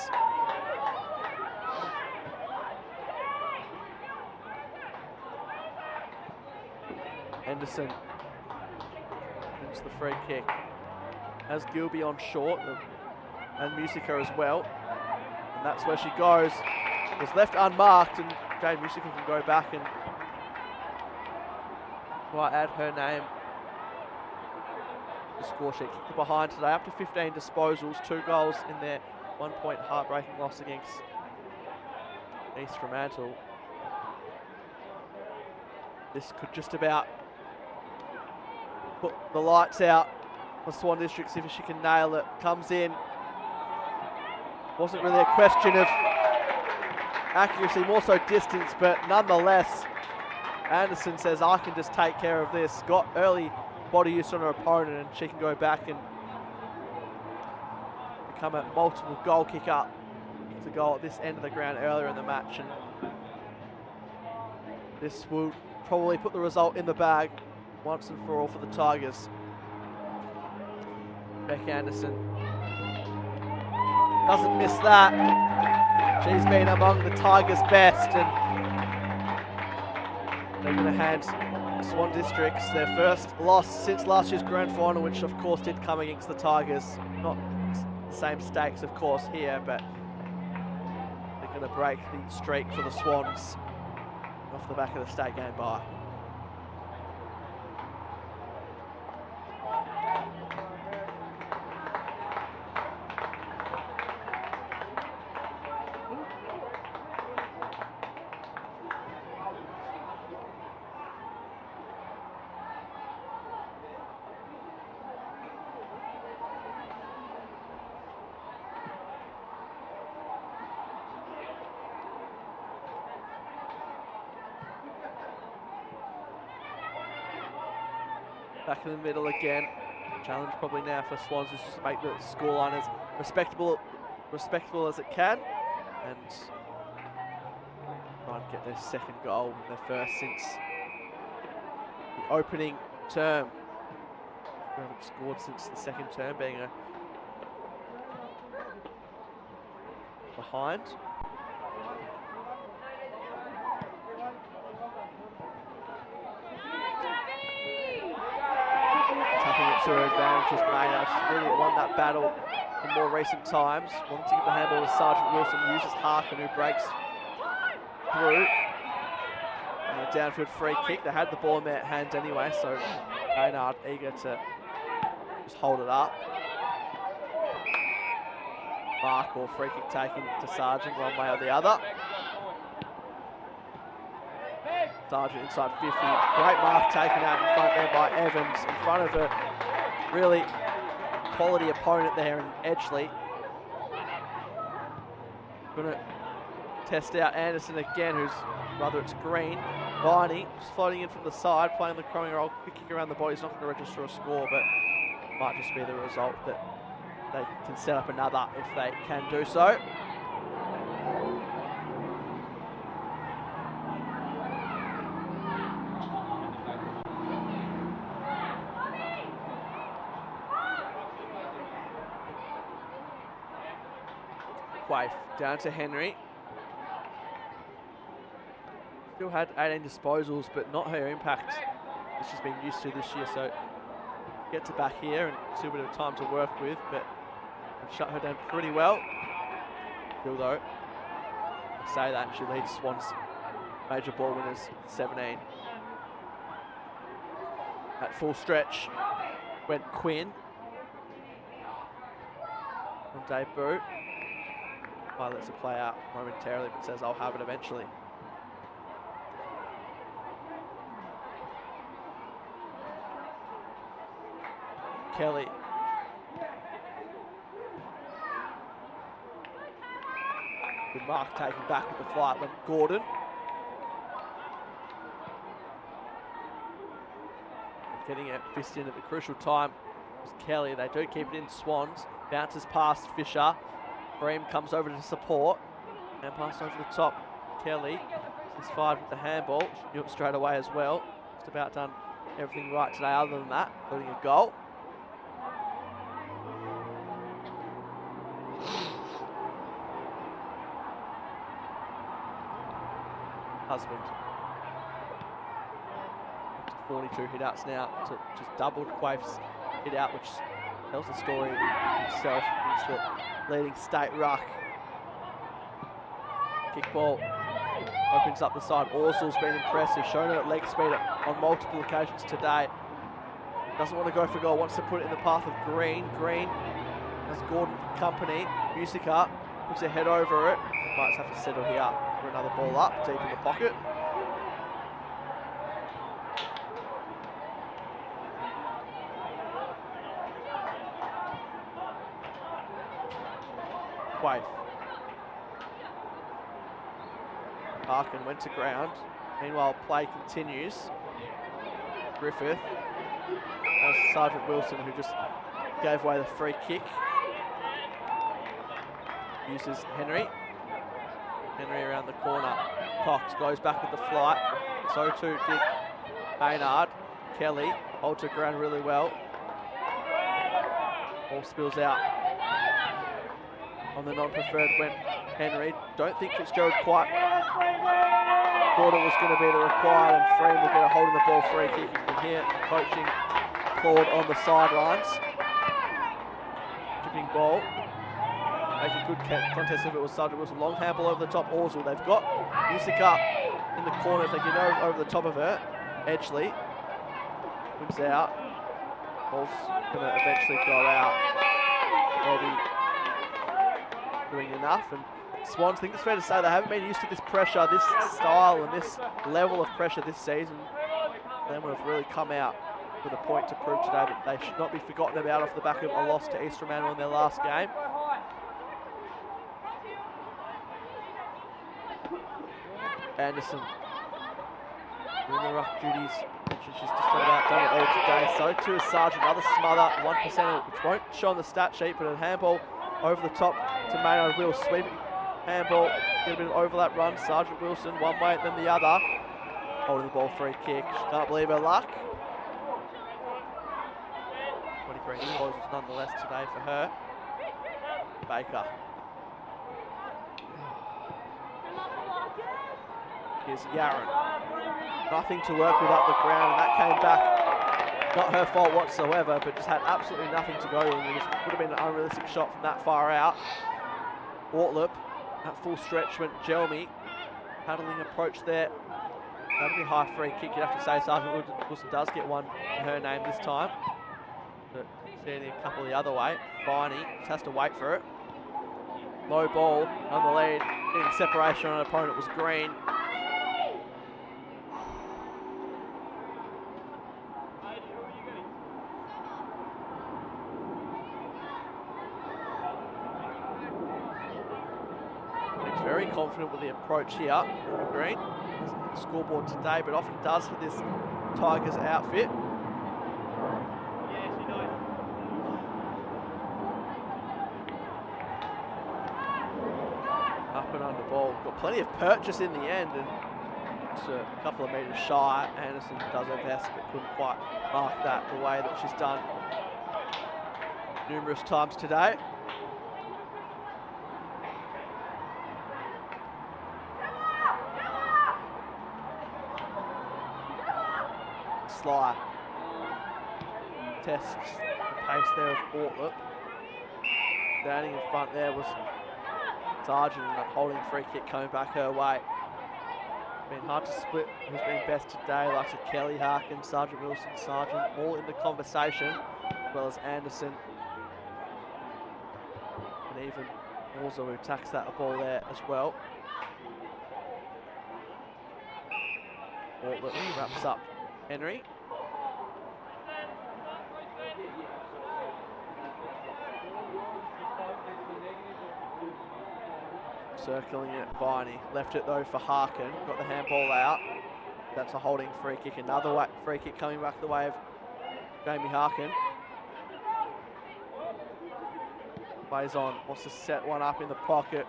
Henderson wins the free kick. Has Gilby on short, and Musica as well. And that's where she goes. Was left unmarked, and Jane Musica can go back and add her name to the score sheet. Kicked behind today, up to 15 disposals, 2 goals in their 1-point heartbreaking loss against East Fremantle. This could just about put the lights out for Swan Districts if she can nail it. Comes in. Wasn't really a question of accuracy, more so distance, but nonetheless, Anderson says, I can just take care of this. Got early body use on her opponent, and she can go back and become a multiple goal kicker. Kicked a goal at this end of the ground earlier in the match, and this will probably put the result in the bag once and for all for the Tigers. Beck Anderson doesn't miss that. She's been among the Tigers' best, and they're going to hand Swan Districts their first loss since last year's grand final, which of course did come against the Tigers. Not the same stakes, of course, here, but they're going to break the streak for the Swans off the back of the state game bye. Back in the middle again. Challenge probably now for Swans is just to make the scoreline as respectable as it can, and try and get their second goal, their first since the opening term. We haven't scored since the second term, being a behind. To her advantage is Maynard. She's really won that battle in more recent times. Wanting to give the handball to Sergeant Wilson, uses Harkin, who breaks through. And a downfield free kick. They had the ball in their hands anyway, so Maynard eager to just hold it up. Mark or free kick taken to Sergeant one way or the other. Sergeant inside 50. Great mark taken out in front there by Evans, in front of a really quality opponent there in Edgley. Going to test out Anderson again, who's, rather it's Green. Viney just floating in from the side, playing the crowing roll, quick kick around the body. He's not going to register a score, but might just be the result that they can set up another if they can do so. Down to Henry. Still had 18 disposals, but not her impact that she's been used to this year. So get to back here and still a bit of time to work with, but I've shut her down pretty well. Still though, I say that she leads Swans major ball winners with 17. At full stretch went Quinn on debut. Lets it play out momentarily, but says I'll have it eventually. Kelly. Good mark taken back with the flight went Gordon. And getting it fist in at the crucial time was Kelly. They do keep it in. Swans bounces past Fisher. Bream comes over to support and passes over the top. Kelly is fired with the handball. She knew it straight away as well. Just about done everything right today other than that, including a goal. Husband. Up to 42 hit-outs now. So just doubled Quaif's hit-out, which tells the story itself. It's the leading state ruck. Kick ball opens up the side. Orsel's been impressive, shown her leg speed on multiple occasions today. Doesn't want to go for goal, wants to put it in the path of Green. Green has Gordon for company. Musica puts her head over it. Might just have to settle here for another ball up, deep in the pocket. Wave. Parkin went to ground. Meanwhile, play continues. Griffith. That was Sergeant Wilson who just gave away the free kick. Uses Henry. Henry around the corner. Cox goes back with the flight. So too did Maynard. Kelly holds her ground really well. Ball spills out. On the non-preferred went Henry. Don't think Fitzgerald quite thought it was going to be the required, and Freem will get a hold of the ball free kick. You can hear coaching Claude on the sidelines. Dripping ball. Making good contest if it was Sergeant Wilson. Long handball over the top. Orsel. They've got Musica in the corner. If they get over the top of her. Edgley wins out. Ball's going to eventually go out. Eddie doing enough, and Swans, I think it's fair to say they haven't been used to this pressure, this style and this level of pressure this season. They would have really come out with a point to prove today that they should not be forgotten about off the back of a loss to East Fremantle in their last game. Anderson doing the ruck duties. She's just about done it all today. So too is Sargent, another smother, 1%, which won't show on the stat sheet, but a handball over the top to Maynard. Will sweeping handball, get a bit of overlap run. Sergeant Wilson one way, then the other. Holding the ball, free kick. She can't believe her luck. 23 disposals nonetheless today for her. Baker. Here's Yaron. Nothing to work with up the ground, and that came back. Not her fault whatsoever, but just had absolutely nothing to go with. It would have been an unrealistic shot from that far out. Ortlip, at full stretch went Jelmy. Paddling approach there. That'll be high free kick. You'd have to say Sergeant Wilson does get one to her name this time. But seeing a couple the other way. Viney just has to wait for it. Low ball on the lead. Getting separation on an opponent was Green. Very confident with the approach here, Morgan Green. Doesn't hit the scoreboard today, but often does for this Tigers outfit. Up and under ball. Got plenty of purchase in the end, and it's a couple of metres shy. Anderson does her best, but couldn't quite mark that the way that she's done numerous times today. Sly. Tests the pace there of Ortlip. Standing in front there was Sargent, and that holding free kick coming back her way. Been hard to split who's been best today, like Kelly Harkin, Sergeant Wilson, Sargent, all in the conversation, as well as Anderson. And even Walzer, who tacks that ball there as well. Ortlip wraps up Henry. Circling it, Viney. Left it though for Harkin. Got the handball out. That's a holding free kick. Another free kick coming back the way of Jamie Harkin. Plays on. Wants to set one up in the pocket.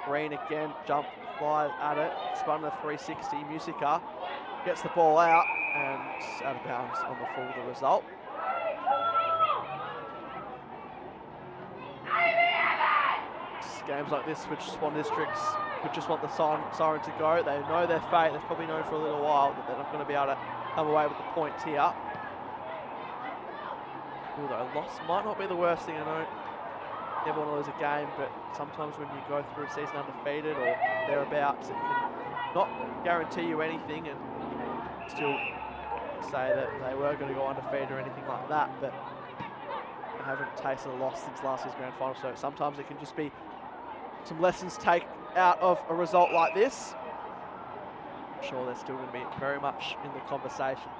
Green again. Jump, fly at it. Spun the 360. Musica gets the ball out and out of bounds on the full, the result. Games like this, which Swan Districts would just want the siren to go. They know their fate. They've probably known for a little while that they're not going to be able to come away with the points here. Although a loss might not be the worst thing. I know never want to lose a game, but sometimes when you go through a season undefeated or thereabouts, it can not guarantee you anything and still say that they were going to go undefeated or anything like that, but I haven't tasted a loss since last year's grand final, so sometimes it can just be some lessons take out of a result like this. I'm sure they're still going to be very much in the conversation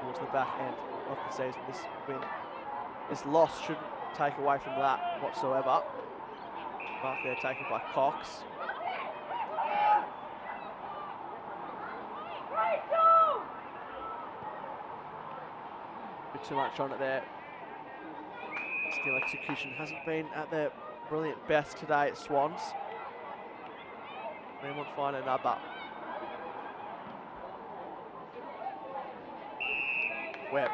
towards the back end of the season. This win, this loss shouldn't take away from that whatsoever. Mark there taken by Cox. Bit too much on it there. Still execution hasn't been at their brilliant best today at Swans. Claremont find another. Webb.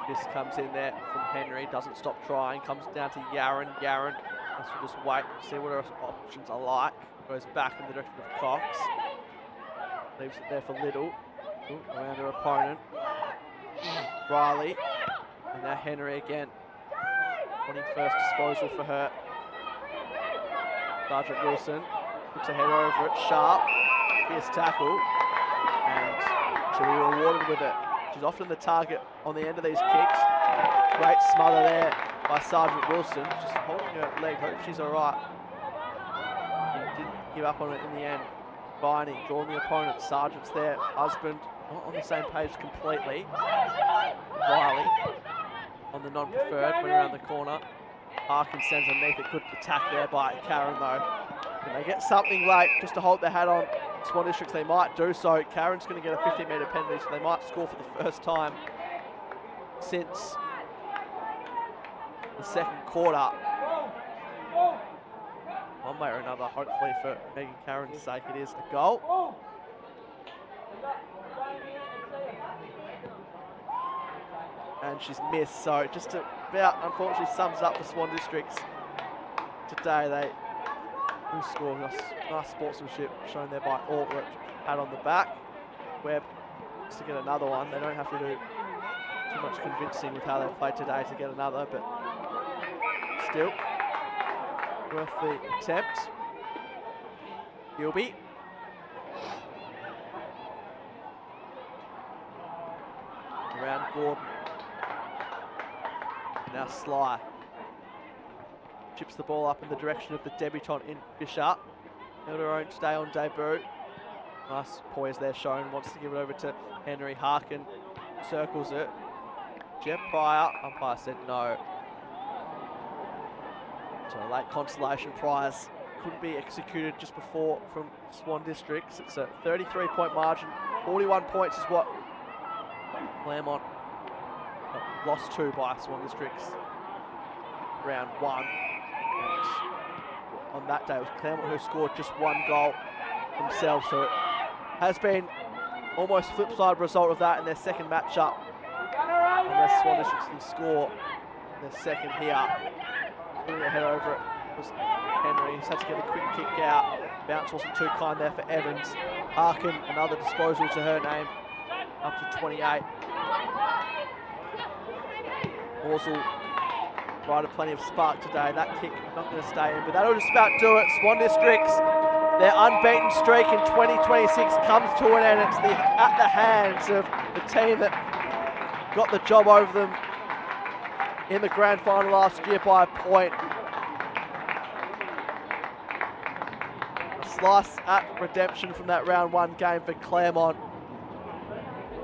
This comes in there from Henry, doesn't stop trying, comes down to Yaron. Yaron has to just wait and see what her options are like. Goes back in the direction of Cox. Leaves it there for Little. Ooh, around her opponent. Riley. And now Henry again. Wanting first disposal for her. Sergeant Wilson puts a header over it. Sharp. Fierce tackle. And she'll be rewarded with it. She's often the target on the end of these kicks. Great smother there by Sergeant Wilson. Just holding her leg. Hope she's alright. He didn't give up on it in the end. Viney drawing the opponent. Sergeant's there. Husband not on the same page completely. Riley on the non-preferred, went around the corner. Harkin sends underneath it. Good attack there by Karen though. Can they get something late just to hold their hat on Swan Districts? They might do so. Karen's going to get a 50-metre penalty, so they might score for the first time since the second quarter. One way or another, hopefully for Megan Karen's sake, it is a goal. And she's missed, so just about unfortunately sums up the Swan Districts today. They do score. Nice sportsmanship shown there by Ortlip. Pat on the back. Webb to get another one. They don't have to do too much convincing with how they've played today to get another, but still worth the attempt. Gilby. Around Gordon. Now Sly chips the ball up in the direction of the debutant in Fisher. Held her own today on debut. Nice poise there shown. Wants to give it over to Henry. Harkin circles it. Jeff Pryor. Umpire said no. So a late consolation prize couldn't be executed just before from Swan Districts. It's a 33-point margin. 41 points is what Claremont lost to by Swan Districts round one. And on that day it was Claremont who scored just one goal themselves, so it has been almost flip side result of that in their second matchup, unless Swan Districts can score their second here. Putting their head over it was Henry. He's had to get a quick kick out. Bounce wasn't too kind there for Evans. Harkin, another disposal to her name, up to 28. Horsell provided plenty of spark today. That kick not going to stay in, but that'll just about do it. Swan Districts, their unbeaten streak in 2026 comes to an end. It's at the hands of the team that got the job over them in the grand final last year by a point. A slice at redemption from that round one game for Claremont.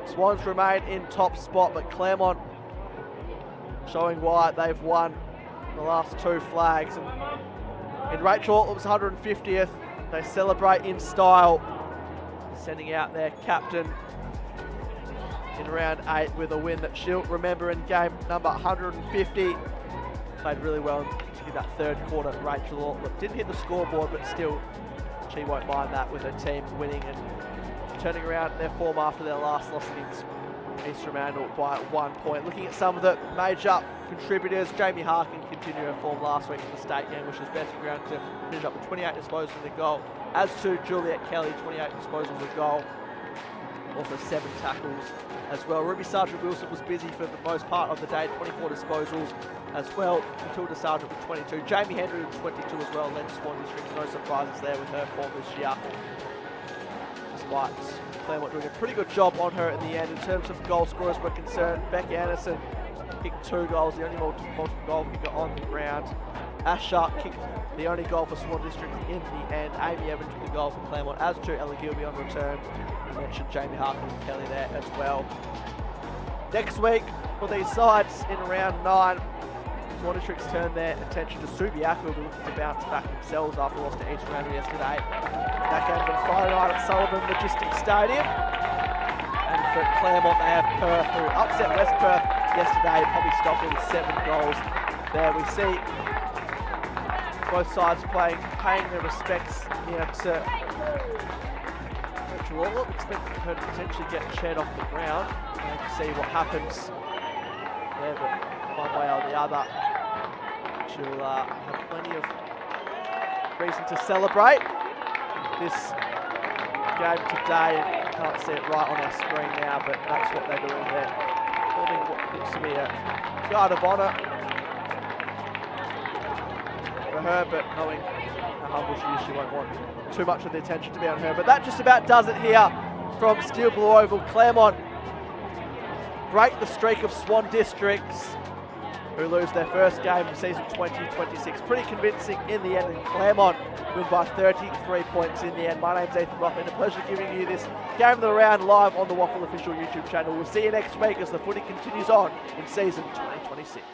Swans remain in top spot, but Claremont showing why they've won the last two flags. And in Rachel, it was 150th. They celebrate in style, sending out their captain in round 8 with a win that she'll remember in game number 150. Played really well in that third quarter. Rachel Ortler didn't hit the scoreboard, but still she won't mind that with her team winning and turning around their form after their last loss against East Fremantle by 1 point. Looking at some of the major contributors, Jamie Harkin continued her form last week in the state game, which was best ground to finish up with 28 disposals and a goal. As to Juliet Kelly, 28 disposals and a goal. Also 7 tackles as well. Ruby Sargent-Wilson was busy for the most part of the day, 24 disposals as well. Matilda Sargent with 22. Jamie Henry with 22 as well. Led Swan Districts, no surprises there with her form this year. Despite Claremont doing a pretty good job on her in the end. In terms of goal scorers were concerned, Becky Anderson kicked 2 goals, the only multiple goal kicker on the ground. Ash Sharp kicked the only goal for Swan District in the end. Amy Evans took the goal for Claremont, as to Ellie Gilby on return. I mentioned Jamie Harkin and Kelly there as well. Next week for these sides in round 9, Swan Districts turn their attention to Subiaco, who will be looking to bounce back themselves after loss to East Fremantle yesterday. That game's on Friday night at Sullivan Logistics Stadium. And for Claremont, they have Perth, who upset West Perth yesterday, probably stopping with 7 goals there. We see both sides paying their respects here to Rachel Ortler. Expect her to potentially get chaired off the ground and see what happens there, but one way or the other, she'll have plenty of reason to celebrate this game today. You can't see it right on our screen now, but that's what they're doing there. Building what looks to be a guard of honour for her, but knowing how humble she is, she won't want too much of the attention to be on her. But that just about does it here from Steel Blue Oval. Claremont break the streak of Swan Districts, who lose their first game of season 2026. Pretty convincing in the end, and Claremont win by 33 points in the end. My name's Ethan Rothman. A pleasure giving you this Game of the Round live on the WAFL official YouTube channel. We'll see you next week as the footy continues on in season 2026.